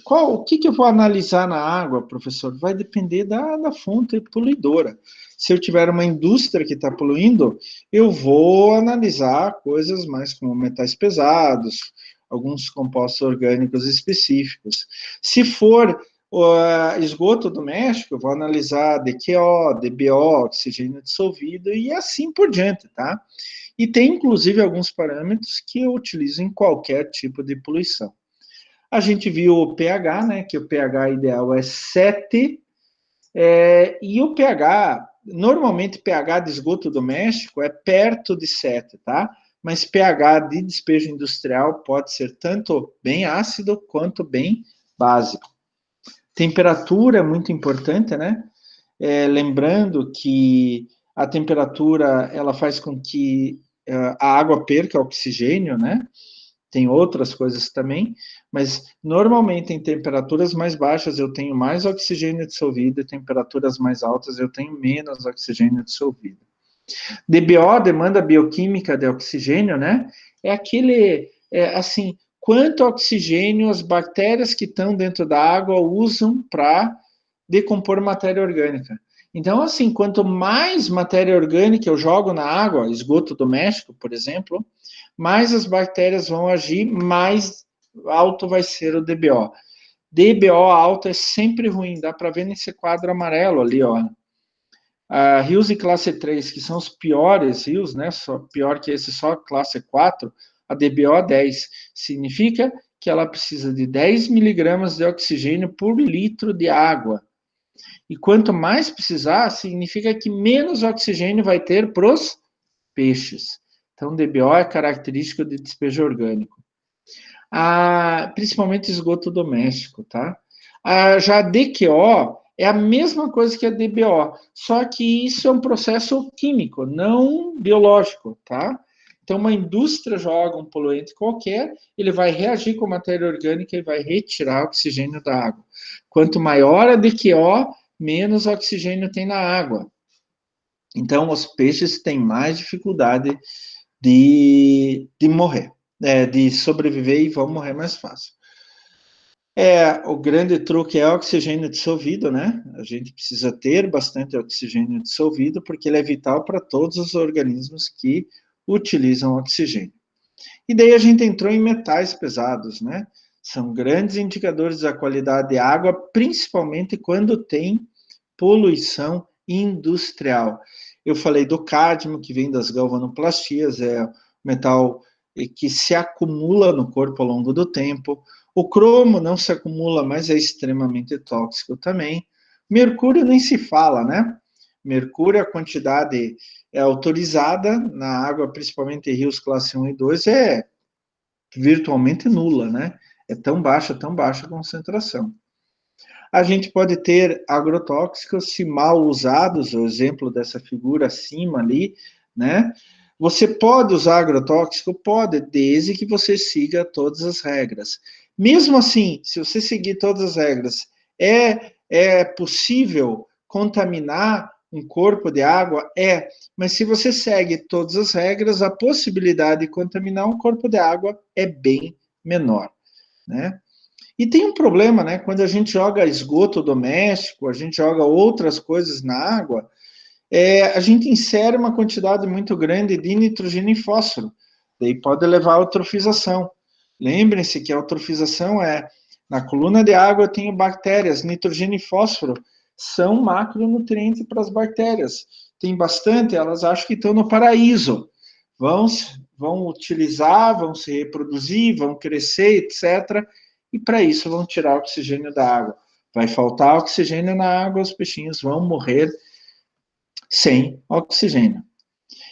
O que eu vou analisar na água, professor? Vai depender da fonte poluidora. Se eu tiver uma indústria que está poluindo, eu vou analisar coisas mais como metais pesados, alguns compostos orgânicos específicos. Se for esgoto doméstico, eu vou analisar DQO, DBO, oxigênio dissolvido e assim por diante, tá? E tem, inclusive, alguns parâmetros que eu utilizo em qualquer tipo de poluição. A gente viu o pH, né, que o pH ideal é 7, e o pH, normalmente pH de esgoto doméstico é perto de 7, tá? Mas pH de despejo industrial pode ser tanto bem ácido quanto bem básico. Temperatura é muito importante, né? Lembrando que a temperatura, ela faz com que a água perca oxigênio, né? Tem outras coisas também, mas normalmente em temperaturas mais baixas eu tenho mais oxigênio dissolvido, e temperaturas mais altas eu tenho menos oxigênio dissolvido. DBO, demanda bioquímica de oxigênio, né? É aquele, assim, quanto oxigênio as bactérias que estão dentro da água usam para decompor matéria orgânica. Então, assim, quanto mais matéria orgânica eu jogo na água, esgoto doméstico, por exemplo, mais as bactérias vão agir, mais alto vai ser o DBO. DBO alto é sempre ruim, dá para ver nesse quadro amarelo ali, ó. Rios de classe 3, que são os piores rios, né? Pior que esse, só classe 4, a DBO 10. Significa que ela precisa de 10 miligramas de oxigênio por litro de água. E quanto mais precisar, significa que menos oxigênio vai ter para os peixes. Então, DBO é característico de despejo orgânico. Principalmente esgoto doméstico, tá? Já a DQO é a mesma coisa que a DBO, só que isso é um processo químico, não biológico, tá? Então, uma indústria joga um poluente qualquer, ele vai reagir com matéria orgânica e vai retirar oxigênio da água. Quanto maior a DQO, menos oxigênio tem na água. Então, os peixes têm mais dificuldade de morrer, de sobreviver e vão morrer mais fácil. O grande truque é o oxigênio dissolvido, né? A gente precisa ter bastante oxigênio dissolvido, porque ele é vital para todos os organismos que utilizam oxigênio. E daí a gente entrou em metais pesados, né? São grandes indicadores da qualidade de água, principalmente quando tem poluição industrial. Eu falei do cádmio, que vem das galvanoplastias, é o metal que se acumula no corpo ao longo do tempo. O cromo não se acumula, mas é extremamente tóxico também. Mercúrio nem se fala, né? Mercúrio, a quantidade autorizada na água, principalmente em rios classe 1 e 2, é virtualmente nula, né? É tão baixa a concentração. A gente pode ter agrotóxicos, se mal usados, o exemplo dessa figura acima ali, né? Você pode usar agrotóxico? Pode, desde que você siga todas as regras. Mesmo assim, se você seguir todas as regras, é possível contaminar um corpo de água? Mas se você segue todas as regras, a possibilidade de contaminar um corpo de água é bem menor, né? E tem um problema, né? Quando a gente joga esgoto doméstico, a gente joga outras coisas na água, a gente insere uma quantidade muito grande de nitrogênio e fósforo. Daí pode levar à eutrofização. Lembrem-se que a eutrofização na coluna de água eu tenho bactérias, nitrogênio e fósforo são macronutrientes para as bactérias. Tem bastante, elas acham que estão no paraíso. Vão utilizar, vão se reproduzir, vão crescer, etc. E para isso vão tirar o oxigênio da água. Vai faltar oxigênio na água, os peixinhos vão morrer sem oxigênio.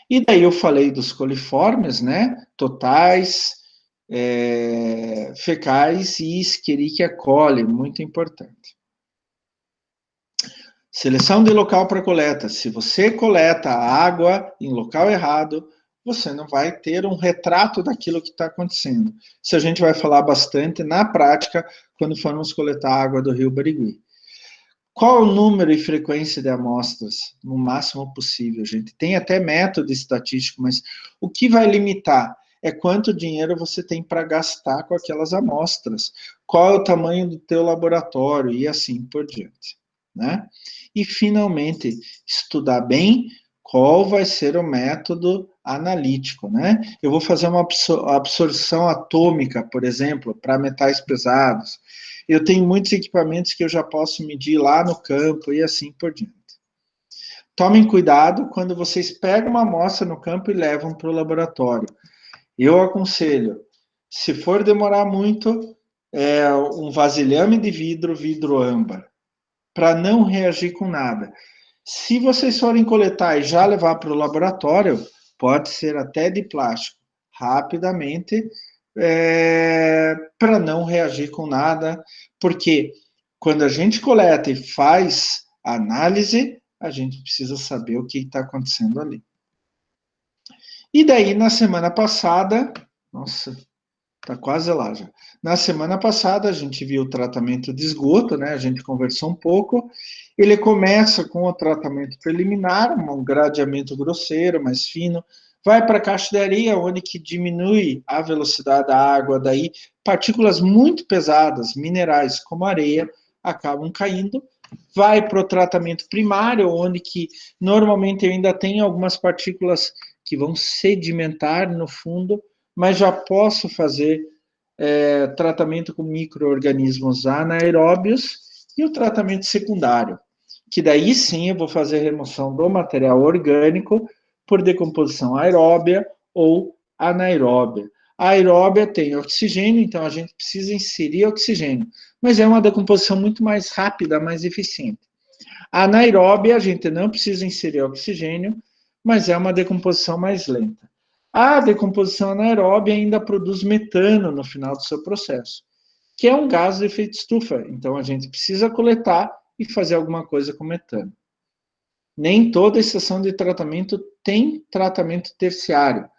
E daí eu falei dos coliformes, né? Totais, fecais e Escherichia coli, muito importante. Seleção de local para coleta. Se você coleta a água em local errado, você não vai ter um retrato daquilo que está acontecendo. Isso a gente vai falar bastante na prática quando formos coletar a água do Rio Barigui. Qual o número e frequência de amostras? No máximo possível, gente. Tem até método estatístico, mas o que vai limitar é quanto dinheiro você tem para gastar com aquelas amostras. Qual é o tamanho do teu laboratório e assim por diante, né? E, finalmente, estudar bem qual vai ser o método analítico, né? Eu vou fazer uma absorção atômica, por exemplo, para metais pesados. Eu tenho muitos equipamentos que eu já posso medir lá no campo e assim por diante. Tomem cuidado quando vocês pegam uma amostra no campo e levam para o laboratório. Eu aconselho, se for demorar muito, um vasilhame de vidro âmbar, para não reagir com nada. Se vocês forem coletar e já levar para o laboratório, pode ser até de plástico, rapidamente, para não reagir com nada, porque quando a gente coleta e faz análise, a gente precisa saber o que está acontecendo ali. E daí, na semana passada, nossa, tá quase lá já. Na semana passada, a gente viu o tratamento de esgoto, né? A gente conversou um pouco. Ele começa com o tratamento preliminar, um gradeamento grosseiro, mais fino. Vai para a caixa de areia, onde que diminui a velocidade da água. Daí, partículas muito pesadas, minerais como areia, acabam caindo. Vai para o tratamento primário, onde que normalmente eu ainda tenho algumas partículas que vão sedimentar no fundo, mas já posso fazer tratamento com micro-organismos anaeróbios e o tratamento secundário, que daí sim eu vou fazer a remoção do material orgânico por decomposição aeróbia ou anaeróbia. A aeróbia tem oxigênio, então a gente precisa inserir oxigênio, mas é uma decomposição muito mais rápida, mais eficiente. A anaeróbia, a gente não precisa inserir oxigênio, mas é uma decomposição mais lenta. A decomposição anaeróbia ainda produz metano no final do seu processo, que é um gás de efeito estufa. Então, a gente precisa coletar e fazer alguma coisa com metano. Nem toda estação de tratamento tem tratamento terciário,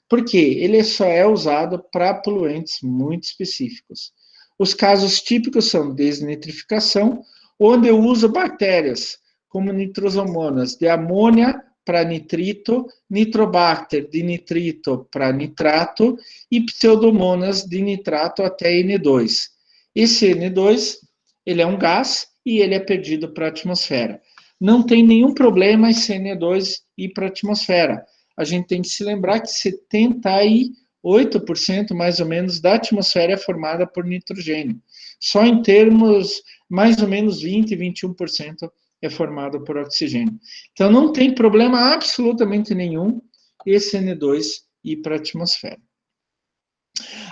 porque ele só é usado para poluentes muito específicos. Os casos típicos são desnitrificação, onde eu uso bactérias, como nitrosomonas de amônia para nitrito, nitrobacter de nitrito para nitrato e pseudomonas de nitrato até N2. Esse N2, ele é um gás e ele é perdido para a atmosfera. Não tem nenhum problema esse N2 ir para a atmosfera. A gente tem que se lembrar que 78% mais ou menos da atmosfera é formada por nitrogênio. Só em termos, mais ou menos 20, 21% é formado por oxigênio. Então não tem problema absolutamente nenhum esse N2 ir para a atmosfera.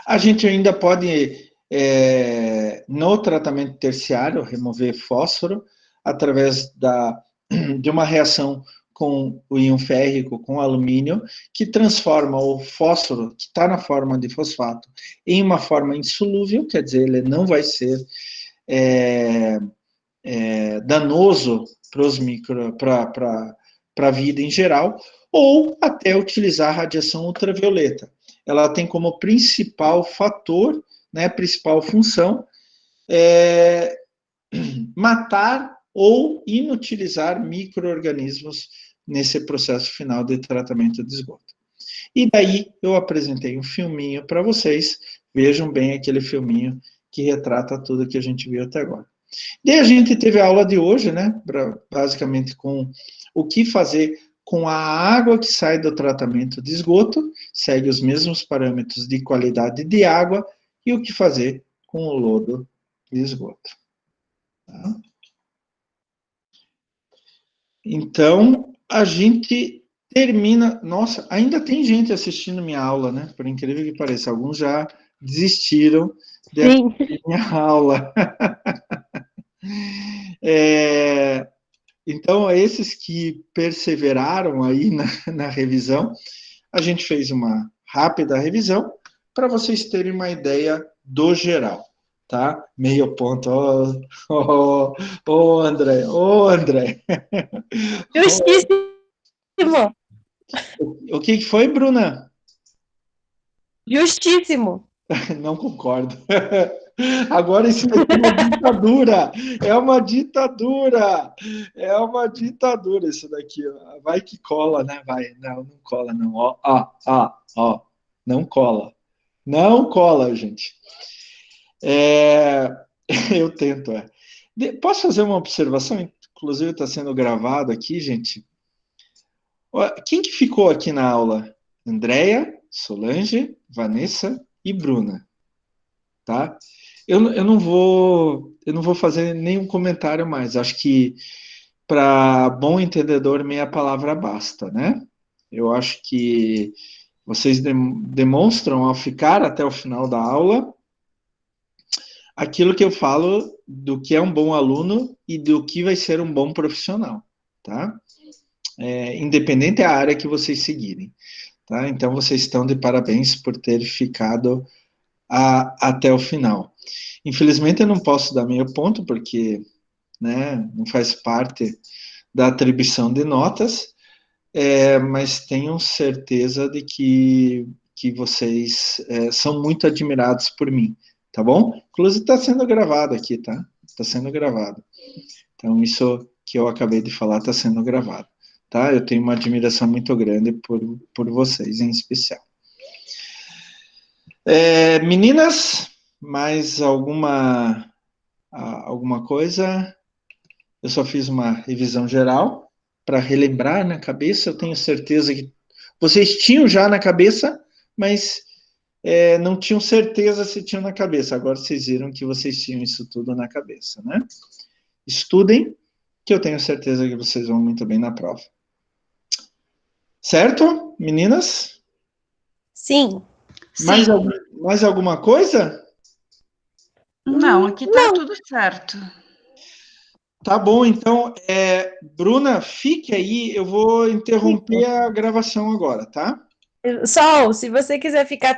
A gente ainda pode, no tratamento terciário, remover fósforo através de uma reação com o íon férrico, com alumínio, que transforma o fósforo, que está na forma de fosfato, em uma forma insolúvel, quer dizer, ele não vai ser danoso para a vida em geral, ou até utilizar a radiação ultravioleta. Ela tem como principal fator, né, principal função, matar ou inutilizar micro-organismos nesse processo final de tratamento de esgoto. E daí eu apresentei um filminho para vocês, vejam bem aquele filminho que retrata tudo que a gente viu até agora. Daí a gente teve a aula de hoje, né, basicamente com o que fazer com a água que sai do tratamento de esgoto, segue os mesmos parâmetros de qualidade de água, e o que fazer com o lodo de esgoto. Tá? Então, a gente termina... Nossa, ainda tem gente assistindo minha aula, né? Por incrível que pareça, alguns já desistiram de assistir minha aula. Então, esses que perseveraram aí na revisão, a gente fez uma rápida revisão para vocês terem uma ideia do geral, tá? Meio ponto. André. Justíssimo. O que foi, Bruna? Justíssimo. Não concordo. Agora isso vai ser uma ditadura. É uma ditadura. É uma ditadura isso daqui. Vai que cola, né? Vai. Não, não cola, não. Ó. Não cola. Não cola, gente. Eu tento, Posso fazer uma observação? Inclusive está sendo gravado aqui, gente. Quem que ficou aqui na aula? Andréia, Solange, Vanessa e Bruna. Tá? Eu não vou fazer nenhum comentário mais. Acho que para bom entendedor meia palavra basta, né? Eu acho que vocês demonstram ao ficar até o final da aula aquilo que eu falo do que é um bom aluno e do que vai ser um bom profissional, tá? Independente da área que vocês seguirem, tá? Então vocês estão de parabéns por ter ficado até o final. Infelizmente eu não posso dar meio ponto, porque, né, não faz parte da atribuição de notas, mas tenham certeza de que vocês são muito admirados por mim, tá bom? Inclusive está sendo gravado aqui, tá? Está sendo gravado. Então isso que eu acabei de falar está sendo gravado, tá? Eu tenho uma admiração muito grande por vocês em especial. Meninas, mais alguma coisa? Eu só fiz uma revisão geral para relembrar na cabeça. Eu tenho certeza que vocês tinham já na cabeça, mas não tinham certeza se tinham na cabeça. Agora vocês viram que vocês tinham isso tudo na cabeça, né? Estudem, que eu tenho certeza que vocês vão muito bem na prova. Certo, meninas? Sim. Mais alguma coisa? Não, aqui está tudo certo. Tá bom, então, Bruna, fique aí, eu vou interromper a gravação agora, tá? Sol, se você quiser ficar